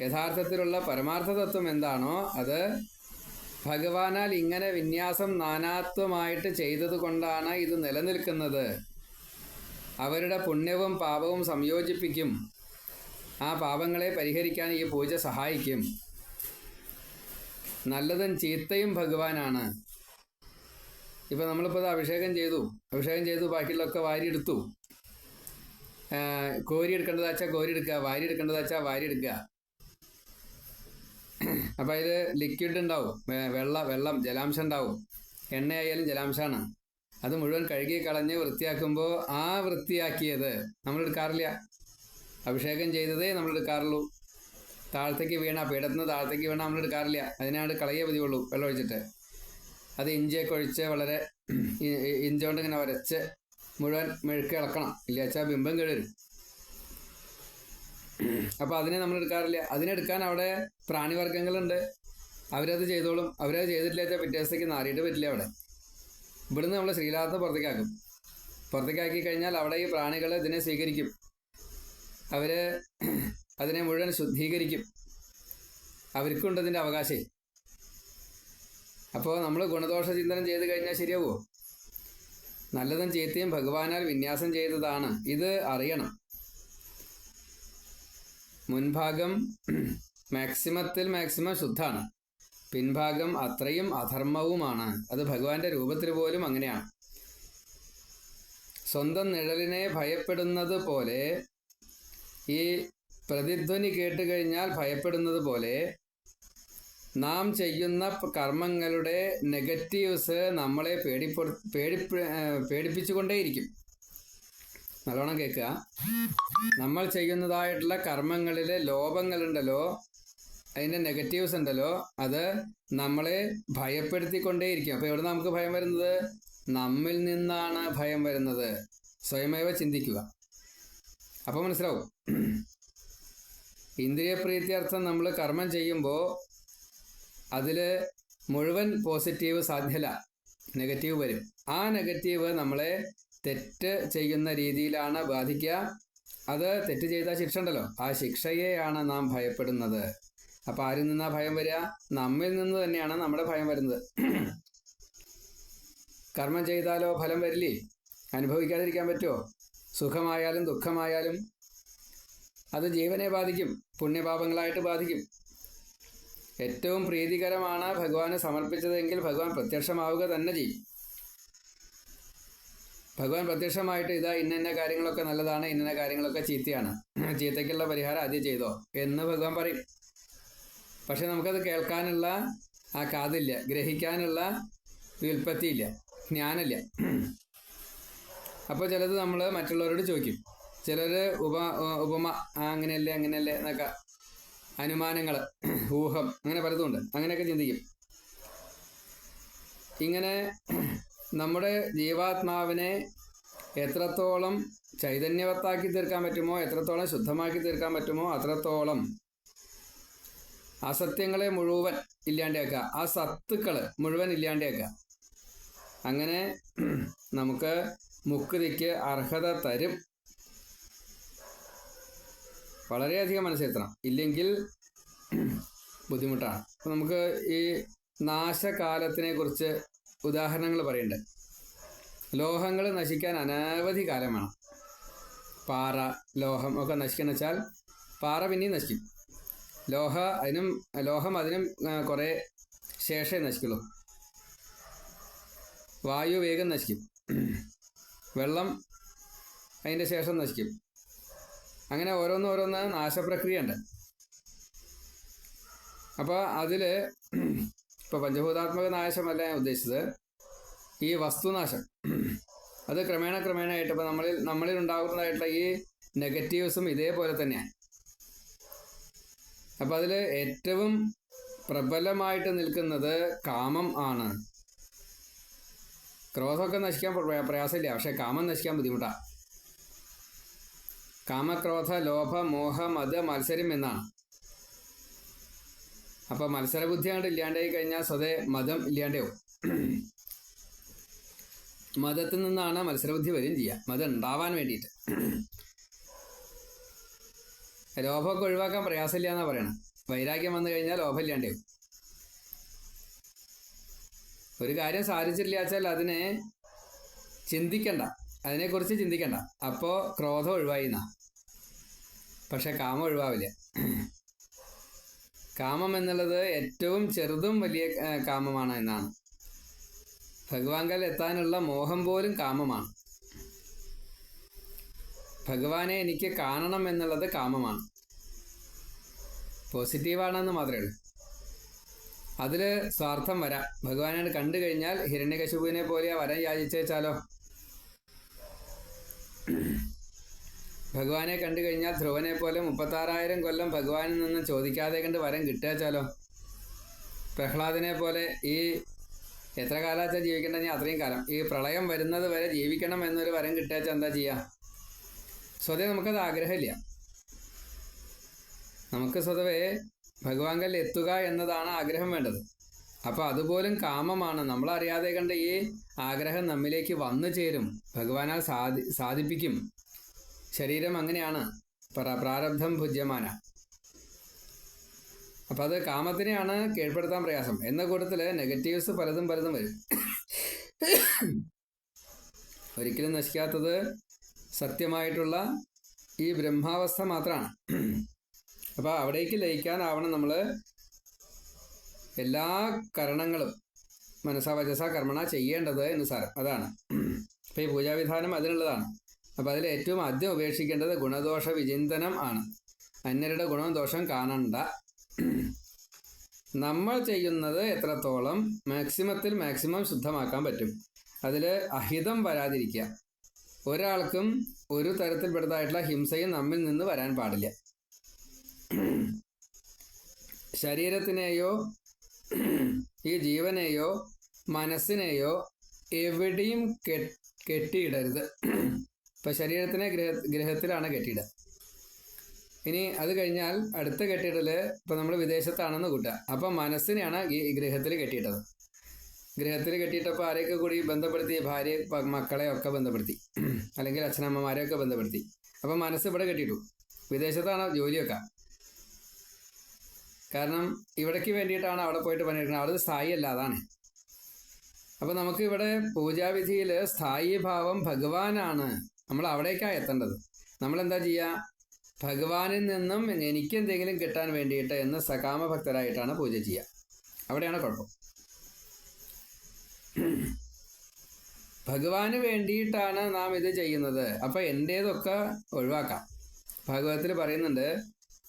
യഥാർത്ഥത്തിലുള്ള പരമാർത്ഥ തത്വം എന്താണോ അത് ഭഗവാനാൽ ഇങ്ങനെ വിന്യാസം നാനാത്വമായിട്ട് ചെയ്തത് കൊണ്ടാണ് ഇത് നിലനിൽക്കുന്നത്. അവരുടെ പുണ്യവും പാപവും സംയോജിപ്പിക്കും. ആ പാപങ്ങളെ പരിഹരിക്കാൻ ഈ പൂജ സഹായിക്കും. നല്ലതും ചീത്തയും ഭഗവാനാണ്. ഇപ്പം നമ്മളിപ്പോൾ അഭിഷേകം ചെയ്തു ബാക്കിയുള്ളതൊക്കെ വാരിയെടുത്തു. കോരി എടുക്കേണ്ടതാച്ചാൽ കോരി എടുക്കുക, വാരി എടുക്കേണ്ടതാച്ചാൽ വാരി എടുക്കുക. അപ്പം അതിൽ ലിക്വിഡ് ഉണ്ടാവും, വെള്ളം ജലാംശം ഉണ്ടാവും. എണ്ണയായാലും ജലാംശമാണ്. അത് മുഴുവൻ കഴുകി കളഞ്ഞ് വൃത്തിയാക്കുമ്പോൾ ആ വൃത്തിയാക്കിയത് നമ്മൾ എടുക്കാറില്ല. അഭിഷേകം ചെയ്തതേ നമ്മൾ എടുക്കാറുള്ളൂ. താഴത്തേക്ക് പീഠത്തിൽ നിന്ന് താഴത്തേക്ക് വീണാൽ നമ്മൾ എടുക്കാറില്ല. അതിനാണ് കളയേ പതിവുള്ളൂ വെള്ളം ഒഴിച്ചിട്ട്. അത് ഇഞ്ചിയൊക്കെ ഒഴിച്ച് വളരെ ഇഞ്ചി കൊണ്ട് ഇങ്ങനെ ഉരച്ച് മുഴുവൻ മെഴുക്ക് ഇളക്കണം, ഇല്ലാച്ചാൽ ബിംബം കേടുവരും. അപ്പോൾ അതിനെ നമ്മൾ എടുക്കാറില്ല. അതിനെടുക്കാൻ അവിടെ പ്രാണിവർഗ്ഗങ്ങളുണ്ട്, അവരത് ചെയ്തോളും. അവരത് ചെയ്തിട്ടില്ലാച്ചാൽ പിറ്റേ ദിവസത്തേക്ക് നാറിയിട്ട് പറ്റില്ല. അവിടെ ഇവിടുന്ന് നമ്മൾ ശ്രീലാദത്ത് പുറത്തേക്കാക്കി കഴിഞ്ഞാൽ അവിടെ ഈ പ്രാണികൾ ഇതിനെ സ്വീകരിക്കും. അവർ അതിനെ മുഴുവൻ ശുദ്ധീകരിക്കും. അവർക്കുണ്ട് ഇതിൻ്റെ അവകാശം. അപ്പോൾ നമ്മൾ ഗുണദോഷ ചിന്തനം ചെയ്ത് കഴിഞ്ഞാൽ ശരിയാവുമോ? നല്ലതും ചീത്തയും ഭഗവാനാൽ വിന്യാസം ചെയ്തതാണ്. ഇത് അറിയണം. മുൻഭാഗം മാക്സിമം ശുദ്ധാണ്, പിൻഭാഗം അത്രയും അധർമ്മവുമാണ്. അത് ഭഗവാന്റെ രൂപത്തിൽ പോലും അങ്ങനെയാണ്. സ്വന്തം നിഴലിനെ ഭയപ്പെടുന്നത് പോലെ, ഈ പ്രതിധ്വനി കേട്ട് കഴിഞ്ഞാൽ ഭയപ്പെടുന്നത് പോലെ നാം ചെയ്യുന്ന കർമ്മങ്ങളുടെ നെഗറ്റീവ്സ് നമ്മളെ പേടിപ്പിച്ചുകൊണ്ടേയിരിക്കും. നല്ലോണം കേൾക്കുക. നമ്മൾ ചെയ്യുന്നതായിട്ടുള്ള കർമ്മങ്ങളിലെ ലോപങ്ങളുണ്ടല്ലോ, അതിൻ്റെ നെഗറ്റീവ്സ് ഉണ്ടല്ലോ, അത് നമ്മളെ ഭയപ്പെടുത്തിക്കൊണ്ടേയിരിക്കും. അപ്പോൾ എവിടെ നമുക്ക് ഭയം വരുന്നത്? നമ്മിൽ നിന്നാണ് ഭയം വരുന്നത്. സ്വയമേവ ചിന്തിക്കുക, അപ്പോൾ മനസ്സിലാവും. ഇന്ദ്രിയപ്രീത്യർത്ഥം നമ്മൾ കർമ്മം ചെയ്യുമ്പോൾ അതിൽ മുഴുവൻ പോസിറ്റീവ് സാധ്യല്ല, നെഗറ്റീവ് വരും. ആ നെഗറ്റീവ് നമ്മളെ തെറ്റ് ചെയ്യുന്ന രീതിയിലാണ് ബാധിക്കുക. അത് തെറ്റ് ചെയ്താൽ ശിക്ഷ ഉണ്ടല്ലോ, ആ ശിക്ഷയെയാണ് നാം ഭയപ്പെടുന്നത്. അപ്പം ആരിൽ നിന്നാണ് ഭയം വരിക? നമ്മിൽ നിന്ന് തന്നെയാണ് നമ്മുടെ ഭയം വരുന്നത്. കർമ്മം ചെയ്താലോ ഫലം വരില്ലേ? അനുഭവിക്കാതിരിക്കാൻ പറ്റുമോ? സുഖമായാലും ദുഃഖമായാലും അത് ജീവനെ ബാധിക്കും, പുണ്യപാപങ്ങളായിട്ട് ബാധിക്കും. ഏറ്റവും പ്രീതികരമാണ് ഭഗവാന് സമർപ്പിച്ചതെങ്കിൽ ഭഗവാൻ പ്രത്യക്ഷമാവുക തന്നെ ചെയ്യും. ഭഗവാൻ പ്രത്യക്ഷമായിട്ട് ഇതാ ഇന്ന കാര്യങ്ങളൊക്കെ നല്ലതാണ്, ഇന്ന കാര്യങ്ങളൊക്കെ ചീത്തയാണ്, ചീത്തയ്ക്കുള്ള പരിഹാരം ആദ്യം ചെയ്തോ എന്ന് ഭഗവാൻ പറയും. പക്ഷെ നമുക്കത് കേൾക്കാനുള്ള ആ കാതില്ല, ഗ്രഹിക്കാനുള്ള വ്യുൽപ്പത്തിയില്ല, ജ്ഞാനമില്ല. അപ്പോൾ ചിലത് നമ്മൾ മറ്റുള്ളവരോട് ചോദിക്കും. ചിലർ ഉപമ അങ്ങനെയല്ലേ എന്നൊക്കെ അനുമാനങ്ങൾ, ഊഹം, അങ്ങനെ പലതുമുണ്ട്. അങ്ങനെയൊക്കെ ചിന്തിക്കും. ഇങ്ങനെ നമ്മുടെ ജീവാത്മാവിനെ എത്രത്തോളം ചൈതന്യവത്താക്കി തീർക്കാൻ പറ്റുമോ, എത്രത്തോളം ശുദ്ധമാക്കി തീർക്കാൻ പറ്റുമോ അത്രത്തോളം അസത്യങ്ങളെ മുഴുവൻ ഇല്ലാണ്ടാക്കുക, ആ സത്തുക്കൾ മുഴുവൻ ഇല്ലാണ്ടാക്കുക. അങ്ങനെ നമുക്ക് മുക്തിക്ക് അർഹത തരും. വളരെയധികം മനസ്സിലെത്തണം, ഇല്ലെങ്കിൽ ബുദ്ധിമുട്ടാണ്. അപ്പം നമുക്ക് ഈ നാശകാലത്തിനെ കുറിച്ച് ഉദാഹരണങ്ങൾ പറയുന്നുണ്ട്. ലോഹങ്ങൾ നശിക്കാൻ അനവധി കാലം വേണം. പാറ, ലോഹം ഒക്കെ നശിക്കണം വെച്ചാൽ പാറ പിന്നെയും നശിക്കും. ലോഹം അതിനും കുറേ ശേഷമേ നശിക്കുള്ളൂ. വായു വേഗം നശിക്കും, വെള്ളം അതിൻ്റെ ശേഷം നശിക്കും. അങ്ങനെ ഓരോന്ന് നാശപ്രക്രിയ ഉണ്ട്. അപ്പോൾ അതിൽ ഇപ്പോൾ പഞ്ചഭൂതാത്മക നാശമല്ല ഞാൻ ഉദ്ദേശിച്ചത്, ഈ വസ്തുനാശം. അത് ക്രമേണയായിട്ട് ഇപ്പോൾ നമ്മളിൽ ഉണ്ടാകുന്നതായിട്ടുള്ള ഈ നെഗറ്റീവ്സും ഇതേപോലെ തന്നെയാണ്. അപ്പം അതിൽ ഏറ്റവും പ്രബലമായിട്ട് നിൽക്കുന്നത് കാമം ആണ്. ക്രോധമൊക്കെ നശിക്കാൻ പ്രയാസമില്ല, പക്ഷെ കാമം നശിക്കാൻ ബുദ്ധിമുട്ടാണ്. കാമക്രോധ ലോഭ മോഹ മത മത്സരം എന്നാണ്. അപ്പോൾ മത്സരബുദ്ധി അങ്ങോട്ട് ഇല്ലാണ്ടായി കഴിഞ്ഞാൽ സ്വതേ മതം ഇല്ലാണ്ടാവും. മതത്തിൽ നിന്നാണ് മത്സരബുദ്ധി വരും ചെയ്യുക, മതം ഉണ്ടാവാൻ വേണ്ടിയിട്ട്. ലോഭമൊക്കെ ഒഴിവാക്കാൻ പ്രയാസമില്ല എന്നാണ് പറയണം. വൈരാഗ്യം വന്നു കഴിഞ്ഞാൽ ലോഭം ഇല്ലാണ്ടാവും. ഒരു കാര്യം സാധിച്ചില്ല വെച്ചാൽ അതിനെ ചിന്തിക്കണ്ട, അതിനെക്കുറിച്ച് ചിന്തിക്കണ്ട. അപ്പോൾ ക്രോധം ഒഴിവായി എന്നാ. പക്ഷെ കാമം ഒഴിവാവില്ല. കാമം എന്നുള്ളത് ഏറ്റവും ചെറുതും വലിയ കാമമാണ് എന്നാണ്. ഭഗവാങ്കൽ എത്താനുള്ള മോഹം പോലും കാമമാണ്. ഭഗവാനെ എനിക്ക് കാണണം എന്നുള്ളത് കാമമാണ്. പോസിറ്റീവാണെന്ന് മാത്രമേ ഉള്ളൂ. അതിൽ സ്വാർത്ഥം വരാം. ഭഗവാനെ കണ്ടു കഴിഞ്ഞാൽ ഹിരണ്യകശിപുവിനെ പോലെ വരം യാചിച്ചാലോ, ഭഗവാനെ കണ്ടു കഴിഞ്ഞാൽ ധ്രുവനെ പോലെ 36,000 കൊല്ലം ഭഗവാനിൽ നിന്നും ചോദിക്കാതെ കണ്ട് വരം കിട്ടുകച്ചാലോ, പ്രഹ്ലാദനെ പോലെ ഈ എത്ര കാലത്താ ജീവിക്കേണ്ടത്, അത്രയും കാലം ഈ പ്രളയം വരുന്നത് വരെ ജീവിക്കണം എന്നൊരു വരം കിട്ടുകച്ചാൽ എന്താ ചെയ്യുക? സ്വതവേ നമുക്കത് ആഗ്രഹമില്ല. നമുക്ക് സ്വതവേ ഭഗവാങ്കൽ എത്തുക എന്നതാണ് ആഗ്രഹം വേണ്ടത്. അപ്പോൾ അതുപോലും കാമമാണ്. നമ്മളറിയാതെ കണ്ട് ഈ ആഗ്രഹം നമ്മിലേക്ക് വന്നു ചേരും, ഭഗവാനാൽ സാധിപ്പിക്കും. ശരീരം അങ്ങനെയാണ്, പ്രാരബ്ധം ഭുജ്യമാന. അപ്പം അത് കാമത്തിനെയാണ് കീഴ്പ്പെടുത്താൻ പ്രയാസം. എന്ന കൂട്ടത്തിൽ നെഗറ്റീവ്സ് പലതും വരും. ഒരിക്കലും നശിക്കാത്തത് സത്യമായിട്ടുള്ള ഈ ബ്രഹ്മാവസ്ഥ മാത്രമാണ്. അപ്പോൾ അവിടേക്ക് ലയിക്കാനാവണം നമ്മൾ എല്ലാ കരണങ്ങളും മനസ്സാ വചസാ കർമ്മണ ചെയ്യേണ്ടത് എന്ന് സാരം. അതാണ് അപ്പോൾ ഈ പൂജാവിധാനം അതിനുള്ളതാണ്. അപ്പോൾ അതിൽ ഏറ്റവും ആദ്യം ഉപേക്ഷിക്കേണ്ടത് ഗുണദോഷ വിചിന്തനം ആണ്. അന്യരുടെ ഗുണവും ദോഷം കാണണ്ട. നമ്മൾ ചെയ്യുന്നത് എത്രത്തോളം മാക്സിമം ശുദ്ധമാക്കാൻ പറ്റും, അതിൽ അഹിതം വരാതിരിക്കുക. ഒരാൾക്കും ഒരു തരത്തിൽപ്പെട്ടതായിട്ടുള്ള ഹിംസയും നമ്മിൽ നിന്ന് വരാൻ പാടില്ല. ശരീരത്തിനെയോ ഈ ജീവനെയോ മനസ്സിനെയോ എവിടെയും കെട്ടിയിടരുത്. ഇപ്പം ശരീരത്തിനെ ഗൃഹത്തിലാണ് കെട്ടിയിടുക. ഇനി അത് കഴിഞ്ഞാൽ അടുത്ത കെട്ടിയിടൽ ഇപ്പം നമ്മൾ വിദേശത്താണെന്ന് കൂട്ടുക. അപ്പം മനസ്സിനെയാണ് ഈ ഗൃഹത്തിൽ കെട്ടിയിട്ടത്. ഗൃഹത്തിൽ കെട്ടിയിട്ടപ്പോൾ ആരെയൊക്കെ കൂടി ബന്ധപ്പെടുത്തി, ഭാര്യ മക്കളെ ഒക്കെ ബന്ധപ്പെടുത്തി, അല്ലെങ്കിൽ അച്ഛനമ്മമാരെയൊക്കെ ബന്ധപ്പെടുത്തി. അപ്പം മനസ്സ് ഇവിടെ കെട്ടിയിട്ടു. വിദേശത്താണ് ജോലിയൊക്കെ. കാരണം ഇവിടേക്ക് വേണ്ടിയിട്ടാണ് അവിടെ പോയിട്ട് പണിയെടുക്കുന്നത്. അവിടെ സ്ഥായി അല്ല, അതാണ്. അപ്പം നമുക്ക് ഇവിടെ പൂജാവിധിയിൽ സ്ഥായി ഭാവം ഭഗവാനാണ്. നമ്മൾ അവിടേക്കാണ് എത്തേണ്ടത്. നമ്മളെന്താ ചെയ്യുക? ഭഗവാനിൽ നിന്നും എനിക്ക് എന്തെങ്കിലും കിട്ടാൻ വേണ്ടിയിട്ട് എന്ന് സകാമ ഭക്തരായിട്ടാണ് പൂജ ചെയ്യുക. അവിടെയാണ് കുഴപ്പം. ഭഗവാന് വേണ്ടിയിട്ടാണ് നാം ഇത് ചെയ്യുന്നത്. അപ്പം എൻ്റേതൊക്കെ ഒഴിവാക്കാം. ഭാഗവതത്തിൽ പറയുന്നുണ്ട്,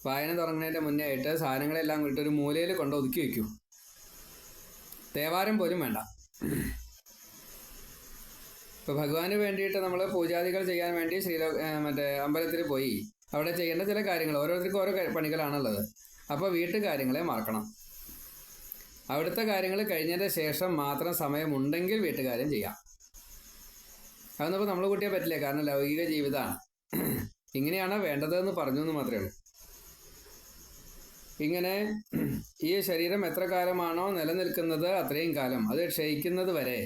വായന തുടങ്ങുന്നതിൻ്റെ മുന്നേ ആയിട്ട് സാധനങ്ങളെല്ലാം കൂടിയിട്ട് ഒരു മൂലയിൽ കൊണ്ട് ഒതുക്കി വയ്ക്കൂ. തേവാരം പോലും വേണ്ട. ഇപ്പോൾ ഭഗവാന് വേണ്ടിയിട്ട് നമ്മൾ പൂജാദികൾ ചെയ്യാൻ വേണ്ടി മറ്റേ അമ്പലത്തിൽ പോയി അവിടെ ചെയ്യേണ്ട ചില കാര്യങ്ങൾ, ഓരോരുത്തർക്കും ഓരോ പണികളാണുള്ളത്. അപ്പോൾ വീട്ടുകാര്യങ്ങളെ മറക്കണം. അവിടുത്തെ കാര്യങ്ങൾ കഴിഞ്ഞതിൻ്റെ ശേഷം മാത്രം സമയമുണ്ടെങ്കിൽ വീട്ടുകാര്യം ചെയ്യാം. അതൊന്നും നമ്മൾ കൂട്ടിയാൽ പറ്റില്ല, കാരണം ലൗകിക ജീവിതമാണ്. ഇങ്ങനെയാണ് വേണ്ടതെന്ന് പറഞ്ഞു എന്ന് മാത്രമേ ഉള്ളൂ. ഇങ്ങനെ ഈ ശരീരം എത്ര കാലമാണോ നിലനിൽക്കുന്നത് അത്രയും കാലം, അത് ക്ഷയിക്കുന്നത് വരെ,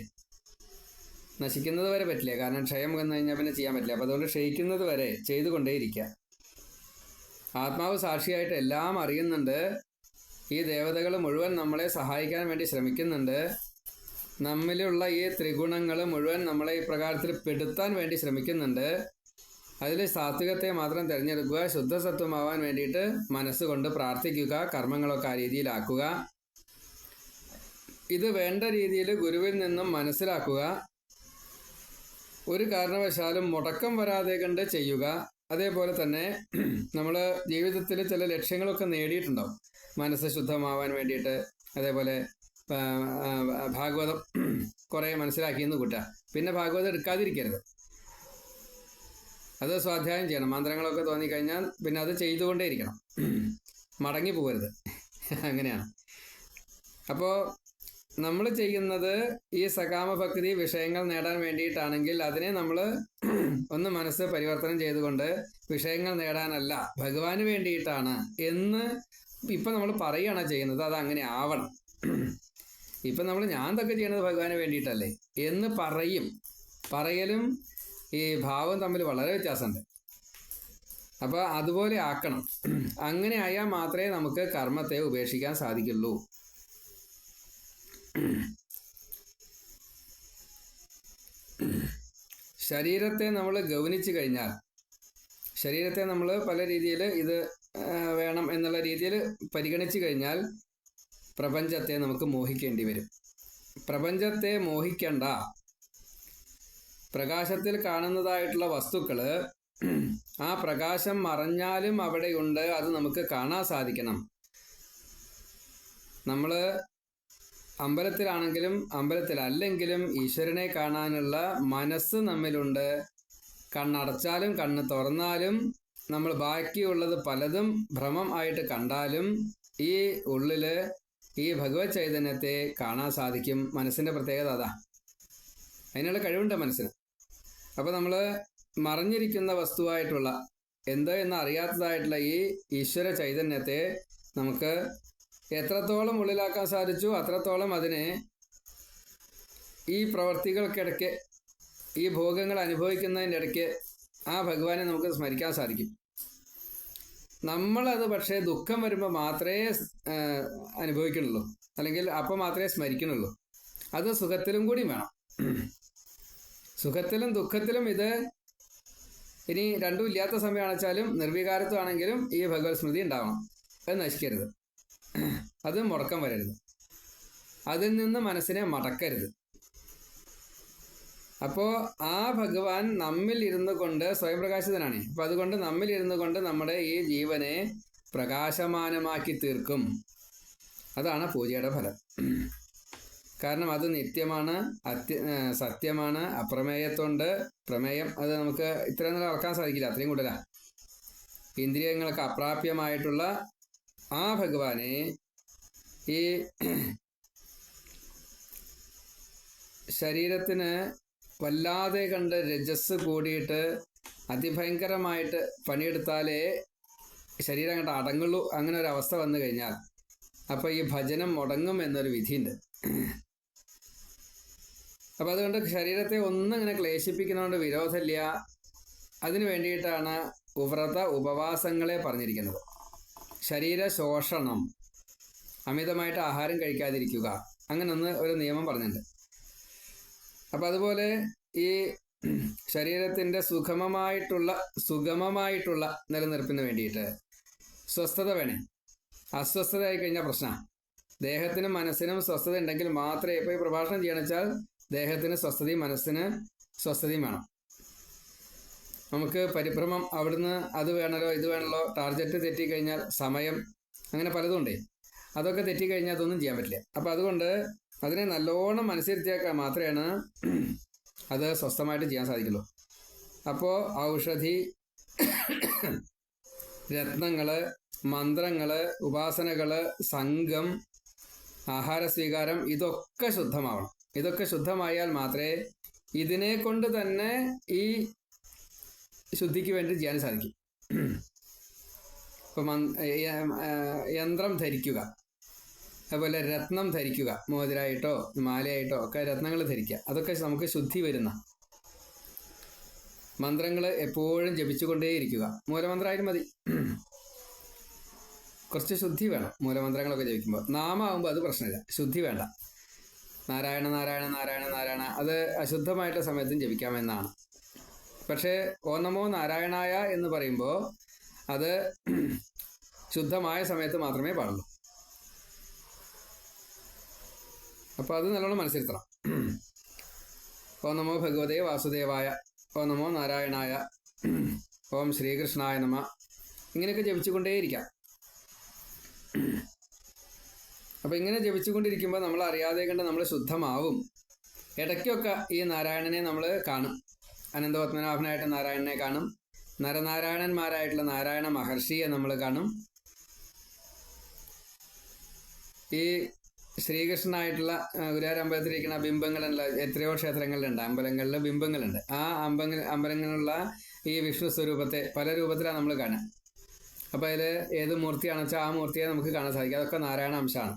നശിക്കുന്നത് വരെ പറ്റില്ല, കാരണം ക്ഷയം വന്നു കഴിഞ്ഞാൽ പിന്നെ ചെയ്യാൻ പറ്റില്ല. അപ്പോൾ അതുകൊണ്ട് ക്ഷയിക്കുന്നത് വരെ ചെയ്തുകൊണ്ടേയിരിക്കുക. ആത്മാവ് സാക്ഷിയായിട്ട് എല്ലാം അറിയുന്നുണ്ട്. ഈ ദേവതകൾ മുഴുവൻ നമ്മളെ സഹായിക്കാൻ വേണ്ടി ശ്രമിക്കുന്നുണ്ട്. നമ്മിലുള്ള ഈ ത്രിഗുണങ്ങൾ മുഴുവൻ നമ്മളെ ഈ പ്രകാരത്തിൽ പെടുത്താൻ വേണ്ടി ശ്രമിക്കുന്നുണ്ട്. അതിൽ സാത്വികത്തെ മാത്രം തിരഞ്ഞെടുക്കുക, ശുദ്ധസത്വമാവാൻ വേണ്ടിയിട്ട് മനസ്സുകൊണ്ട് പ്രാർത്ഥിക്കുക, കർമ്മങ്ങളൊക്കെ ആ രീതിയിലാക്കുക. ഇത് വേണ്ട രീതിയിൽ ഗുരുവിൽ നിന്നും മനസ്സിലാക്കുക. ഒരു കാരണവശാലും മുടക്കം വരാതെ കണ്ട് ചെയ്യുക. അതേപോലെ തന്നെ നമ്മൾ ജീവിതത്തിൽ ചില ലക്ഷ്യങ്ങളൊക്കെ നേടിയിട്ടുണ്ടാവും, മനസ്സ് ശുദ്ധമാവാൻ വേണ്ടിയിട്ട്. അതേപോലെ ഭാഗവതം കുറേ മനസ്സിലാക്കിയെന്ന് കൂട്ടുക. പിന്നെ ഭാഗവതം എടുക്കാതിരിക്കരുത്, അത് സ്വാധ്യായം ചെയ്യണം. മന്ത്രങ്ങളൊക്കെ തോന്നിക്കഴിഞ്ഞാൽ പിന്നെ അത് ചെയ്തുകൊണ്ടേ ഇരിക്കണം, മടങ്ങി പോകരുത്. അങ്ങനെയാണ്. അപ്പോൾ നമ്മൾ ചെയ്യുന്നത് ഈ സകാമ ഭക്തി വിഷയങ്ങൾ നേടാൻ വേണ്ടിയിട്ടാണെങ്കിൽ അതിനെ നമ്മൾ ഒന്ന് മനസ്സ് പരിവർത്തനം ചെയ്തുകൊണ്ട് വിഷയങ്ങൾ നേടാനല്ല, ഭഗവാന് വേണ്ടിയിട്ടാണ് എന്ന് ഇപ്പം നമ്മൾ പറയുകയാണ് ചെയ്യുന്നത്. അത് അങ്ങനെ ആവണം. ഇപ്പം നമ്മൾ ഞാൻ ഇതൊക്കെ ചെയ്യണത് ഭഗവാന് വേണ്ടിയിട്ടല്ലേ എന്ന് പറയലും ഈ ഭാവം തമ്മിൽ വളരെ വ്യത്യാസമുണ്ട്. അപ്പോൾ അതുപോലെ ആക്കണം. അങ്ങനെ ആയാൽ മാത്രമേ നമുക്ക് കർമ്മത്തെ ഉപേക്ഷിക്കാൻ സാധിക്കുള്ളൂ. ശരീരത്തെ നമ്മൾ ഗൗനിച്ചു കഴിഞ്ഞാൽ, ശരീരത്തെ നമ്മൾ പല രീതിയിൽ ഇത് വേണം എന്നുള്ള രീതിയിൽ പരിഗണിച്ചു കഴിഞ്ഞാൽ പ്രപഞ്ചത്തെ നമുക്ക് മോഹിക്കേണ്ടി വരും. പ്രപഞ്ചത്തെ മോഹിക്കണ്ട. പ്രകാശത്തിൽ കാണുന്നതായിട്ടുള്ള വസ്തുക്കൾ ആ പ്രകാശം മറഞ്ഞാലും അവിടെയുണ്ട്, അത് നമുക്ക് കാണാൻ സാധിക്കണം. നമ്മൾ അമ്പലത്തിലാണെങ്കിലും അമ്പലത്തിലല്ലെങ്കിലും ഈശ്വരനെ കാണാനുള്ള മനസ്സ് നമ്മിലുണ്ട്. കണ്ണടച്ചാലും കണ്ണ് തുറന്നാലും നമ്മൾ ബാക്കിയുള്ളത് പലതും ഭ്രമം ആയിട്ട് കണ്ടാലും ഈ ഉള്ളിൽ ഈ ഭഗവത് ചൈതന്യത്തെ കാണാൻ സാധിക്കും. മനസ്സിൻ്റെ പ്രത്യേകത അതാ, അതിനുള്ള കഴിവുണ്ട് മനസ്സിന്. അപ്പോൾ നമ്മൾ മറഞ്ഞിരിക്കുന്ന വസ്തുവായിട്ടുള്ള എന്തോ എന്ന് അറിയാത്തതായിട്ടുള്ള ഈ ഈശ്വര ചൈതന്യത്തെ നമുക്ക് എത്രത്തോളം ഉള്ളിലാക്കാൻ സാധിച്ചു അത്രത്തോളം അതിനെ ഈ പ്രവർത്തികൾക്കിടയ്ക്ക്, ഈ ഭോഗങ്ങൾ അനുഭവിക്കുന്നതിൻ്റെ ഇടയ്ക്ക് ആ ഭഗവാനെ നമുക്ക് സ്മരിക്കാൻ സാധിക്കും. നമ്മളത് പക്ഷേ ദുഃഖം വരുമ്പോൾ മാത്രമേ അനുഭവിക്കണുള്ളൂ, അല്ലെങ്കിൽ അപ്പോൾ മാത്രമേ സ്മരിക്കണുള്ളൂ. അത് സുഖത്തിലും കൂടി വേണം. സുഖത്തിലും ദുഃഖത്തിലും ഇത് ഇനി രണ്ടും ഇല്ലാത്ത സമയമാണെച്ചാലും നിർവികാരത്വമാണെങ്കിലും ഈ ഭഗവത് സ്മൃതി ഉണ്ടാവണം. അത് നശിക്കരുത്, അത് മുടക്കം വരരുത്, അതിൽ നിന്ന് മനസ്സിനെ മടക്കരുത്. അപ്പോൾ ആ ഭഗവാൻ നമ്മിൽ ഇരുന്നു കൊണ്ട് സ്വയം പ്രകാശിതനാണ്. അപ്പം അതുകൊണ്ട് നമ്മിൽ ഇരുന്നു കൊണ്ട് നമ്മുടെ ഈ ജീവനെ പ്രകാശമാനമാക്കി തീർക്കും. അതാണ് പൂജയുടെ ഫലം. കാരണം അത് നിത്യമാണ്, സത്യമാണ്, അപ്രമേയത്വമുണ്ട്. പ്രമേയം അത് നമുക്ക് ഇത്രയും നേരം അളക്കാൻ സാധിക്കില്ല, അത്രയും കൂടുതലാണ്. ഇന്ദ്രിയങ്ങൾക്ക് അപ്രാപ്യമായിട്ടുള്ള ആ ഭഗവാനെ ഈ ശരീരത്തിന് വല്ലാതെ കണ്ട് രജസ് കൂടിയിട്ട് അതിഭയങ്കരമായിട്ട് പണിയെടുത്താലേ ശരീരം അങ്ങോട്ട് അടങ്ങുള്ളൂ. അങ്ങനെ ഒരു അവസ്ഥ വന്നു കഴിഞ്ഞാൽ അപ്പോൾ ഈ ഭജനം മുടങ്ങും എന്നൊരു വിധിയുണ്ട്. അപ്പം അതുകൊണ്ട് ശരീരത്തെ ഒന്നും ഇങ്ങനെ ക്ലേശിപ്പിക്കുന്നതുകൊണ്ട് വിരോധമില്ല. അതിനു വേണ്ടിയിട്ടാണ് വ്രത ഉപവാസങ്ങളെ പറഞ്ഞിരിക്കുന്നത്. ശരീര ശോഷണം, അമിതമായിട്ട് ആഹാരം കഴിക്കാതിരിക്കുക, അങ്ങനെ ഒരു നിയമം പറഞ്ഞിട്ടുണ്ട്. അപ്പം അതുപോലെ ഈ ശരീരത്തിൻ്റെ സുഗമമായിട്ടുള്ള നിലനിർപ്പിന് വേണ്ടിയിട്ട് സ്വസ്ഥത വേണേ. അസ്വസ്ഥത ആയി കഴിഞ്ഞാൽ പ്രശ്നമാണ്. ദേഹത്തിനും മനസ്സിനും സ്വസ്ഥത ഉണ്ടെങ്കിൽ മാത്രമേ, ഇപ്പോൾ ഈ പ്രഭാഷണം ചെയ്യണം വെച്ചാൽ ദേഹത്തിന് സ്വസ്ഥതയും മനസ്സിന് സ്വസ്ഥതയും വേണം. നമുക്ക് പരിഭ്രമം, അവിടുന്ന് അത് വേണമല്ലോ ഇത് വേണമല്ലോ, ടാർഗറ്റ് തെറ്റിക്കഴിഞ്ഞാൽ സമയം, അങ്ങനെ പലതും ഉണ്ടേ. അതൊക്കെ തെറ്റിക്കഴിഞ്ഞാൽ അതൊന്നും ചെയ്യാൻ പറ്റില്ല. അപ്പം അതുകൊണ്ട് അതിനെ നല്ലോണം മനസ്സിരുത്തിയാൽ മാത്രമാണ് അത് സ്വസ്ഥമായിട്ട് ചെയ്യാൻ സാധിക്കുള്ളൂ. അപ്പോൾ ഔഷധി, രത്നങ്ങൾ, മന്ത്രങ്ങൾ, ഉപാസനകൾ, സംഘം, ആഹാര സ്വീകാരം, ഇതൊക്കെ ശുദ്ധമാവണം. ഇതൊക്കെ ശുദ്ധമായാൽ മാത്രമേ ഇതിനെ കൊണ്ട് തന്നെ ഈ ശുദ്ധിക്ക് വേണ്ടി ചെയ്യാൻ സാധിക്കും. ഇപ്പം യന്ത്രം ധരിക്കുക, അതുപോലെ രത്നം ധരിക്കുക, മോതിരായിട്ടോ മാലയായിട്ടോ ഒക്കെ രത്നങ്ങൾ ധരിക്കുക, അതൊക്കെ നമുക്ക് ശുദ്ധി വരുന്ന. മന്ത്രങ്ങൾ എപ്പോഴും ജപിച്ചുകൊണ്ടേയിരിക്കുക. മൂലമന്ത്രമായാലും മതി, കുറച്ച് ശുദ്ധി വേണം മൂലമന്ത്രങ്ങളൊക്കെ ജപിക്കുമ്പോൾ. നാമാവുമ്പോൾ അത് പ്രശ്നമില്ല, ശുദ്ധി വേണ്ട. നാരായണ നാരായണ നാരായണ നാരായണ അത് അശുദ്ധമായിട്ടുള്ള സമയത്തും ജപിക്കാമെന്നാണ്. പക്ഷേ ഓം നമോ നാരായണായ എന്ന് പറയുമ്പോൾ അത് ശുദ്ധമായ സമയത്ത് മാത്രമേ പാടുള്ളൂ. അപ്പോൾ അത് നല്ലോണം മനസ്സിരുത്തണം. ഓം നമോ ഭഗവതേ വാസുദേവായ, ഓം നമോ നാരായണായ, ഓം ശ്രീകൃഷ്ണായ നമ, ഇങ്ങനെയൊക്കെ ജപിച്ചുകൊണ്ടേയിരിക്കാം. അപ്പം ഇങ്ങനെ ജപിച്ചുകൊണ്ടിരിക്കുമ്പോൾ നമ്മൾ അറിയാതെ കണ്ട് നമ്മൾ ശുദ്ധമാവും. ഇടയ്ക്കൊക്കെ ഈ നാരായണനെ നമ്മൾ കാണും. അനന്തപത്മനാഭനായിട്ട് നാരായണനെ കാണും. നരനാരായണന്മാരായിട്ടുള്ള നാരായണ മഹർഷിയെ നമ്മൾ കാണും. ഈ ശ്രീകൃഷ്ണനായിട്ടുള്ള ഗുരുവായൂർ അമ്പലത്തിലിരിക്കുന്ന ബിംബങ്ങളുള്ള എത്രയോ ക്ഷേത്രങ്ങളിലുണ്ട്, അമ്പലങ്ങളിൽ ബിംബങ്ങളുണ്ട്. ആ അമ്പലങ്ങളിലുള്ള ഈ വിഷ്ണു സ്വരൂപത്തെ പല രൂപത്തിലാണ് നമ്മൾ കാണുക. അപ്പോൾ അതിൽ ഏത് മൂർത്തിയാണെന്ന് വെച്ചാൽ ആ മൂർത്തിയെ നമുക്ക് കാണാൻ സാധിക്കും. അതൊക്കെ നാരായണ അംശമാണ്.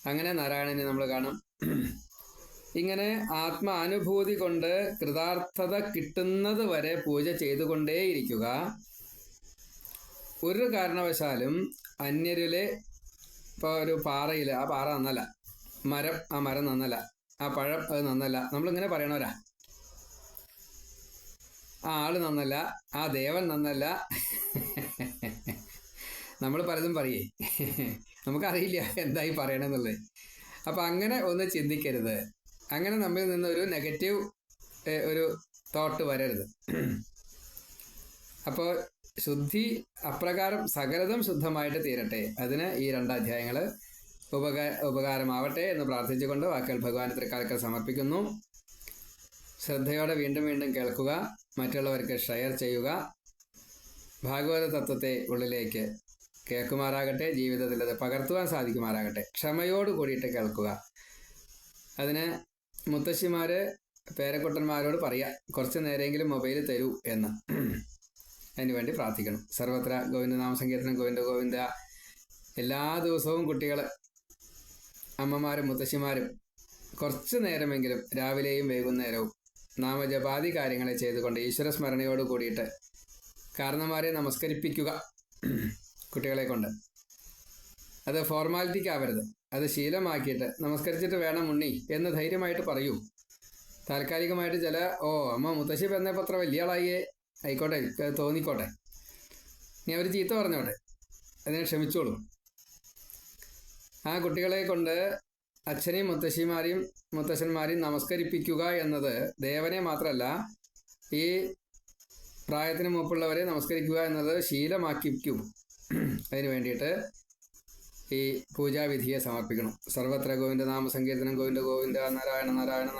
അങ്ങനെ നാരായണനെ നമ്മൾ കാണും. ഇങ്ങനെ ആത്മാനുഭൂതി കൊണ്ട് കൃതാർത്ഥത കിട്ടുന്നത് വരെ പൂജ ചെയ്തുകൊണ്ടേയിരിക്കുക. ഒരു കാരണവശാലും അന്യരിലെ, ഇപ്പോൾ ഒരു പാറയിൽ ആ പാറ നന്നല്ല, മരം ആ മരം നന്നല്ല, ആ പഴം അത് നന്നല്ല, നമ്മളിങ്ങനെ പറയണവരാ. ആ ആള് നന്നല്ല, ആ ദേവൻ നന്നല്ല, നമ്മൾ പലതും പറയേ, നമുക്കറിയില്ല എന്തായി പറയണമെന്നുള്ളത്. അപ്പം അങ്ങനെ ഒന്ന് ചിന്തിക്കരുത്. അങ്ങനെ നമ്മിൽ നിന്നൊരു നെഗറ്റീവ് ഒരു തോട്ട് വരരുത്. അപ്പോൾ ശുദ്ധി അപ്രകാരം സകലതും ശുദ്ധമായിട്ട് തീരട്ടെ. അതിന് ഈ 2 അധ്യായങ്ങൾ ഉപകാരമാവട്ടെ എന്ന് പ്രാർത്ഥിച്ചുകൊണ്ട് വാക്കുകൾ ഭഗവാൻ തൃക്കാൽക്കൽ സമർപ്പിക്കുന്നു. ശ്രദ്ധയോടെ വീണ്ടും വീണ്ടും കേൾക്കുക, മറ്റുള്ളവർക്ക് ഷെയർ ചെയ്യുക. ഭാഗവത തത്വത്തെ ഉള്ളിലേക്ക് കേൾക്കുമാറാകട്ടെ, ജീവിതത്തിൽ അത് പകർത്തുവാൻ സാധിക്കുമാറാകട്ടെ. ക്ഷമയോട് കൂടിയിട്ട് കേൾക്കുക. അതിന് മുത്തശ്ശിമാർ പേരക്കുട്ടന്മാരോട് പറയാം, കുറച്ച് നേരമെങ്കിലും മൊബൈൽ തരൂ എന്ന്. അതിന് വേണ്ടി പ്രാർത്ഥിക്കണം. സർവത്ര ഗോവിന്ദനാമ സങ്കീർത്തനം, ഗോവിന്ദ ഗോവിന്ദ. എല്ലാ ദിവസവും കുട്ടികൾ, അമ്മമാരും മുത്തശ്ശിമാരും കുറച്ച് നേരമെങ്കിലും രാവിലെയും വൈകുന്നേരവും നാമജപാദി കാര്യങ്ങളെ ചെയ്തുകൊണ്ട് ഈശ്വരസ്മരണയോട് കൂടിയിട്ട് കാരണന്മാരെ നമസ്കരിപ്പിക്കുക കുട്ടികളെ കൊണ്ട്. അത് ഫോർമാലിറ്റിക്കാവരുത്, അത് ശീലമാക്കിയിട്ട് നമസ്കരിച്ചിട്ട് വേണം ഉണ്ണി എന്ന് ധൈര്യമായിട്ട് പറയൂ. താൽക്കാലികമായിട്ട് ചില അമ്മ മുത്തശ്ശി പറഞ്ഞപ്പോൾ അത്ര വലിയ ആളായേ, ആയിക്കോട്ടെ തോന്നിക്കോട്ടെ, ഇനി അവർ ചീത്ത പറഞ്ഞോട്ടെ, അതിനെ ക്ഷമിച്ചോളൂ. ആ കുട്ടികളെ കൊണ്ട് അച്ഛനെയും മുത്തശ്ശന്മാരെയും നമസ്കരിപ്പിക്കുക എന്നത് ദേവനെ മാത്രമല്ല, ഈ പ്രായത്തിന് മുമ്പുള്ളവരെ നമസ്കരിക്കുക എന്നത് ശീലമാക്കിക്കും. അതിന് വേണ്ടിയിട്ട് ഈ പൂജാവിധിയെ സമർപ്പിക്കണം. സർവത്ര ഗോവിന്ദ നാമ സങ്കീർത്തനം, ഗോവിന്ദ ഗോവിന്ദ, നാരായണ നാരായണ.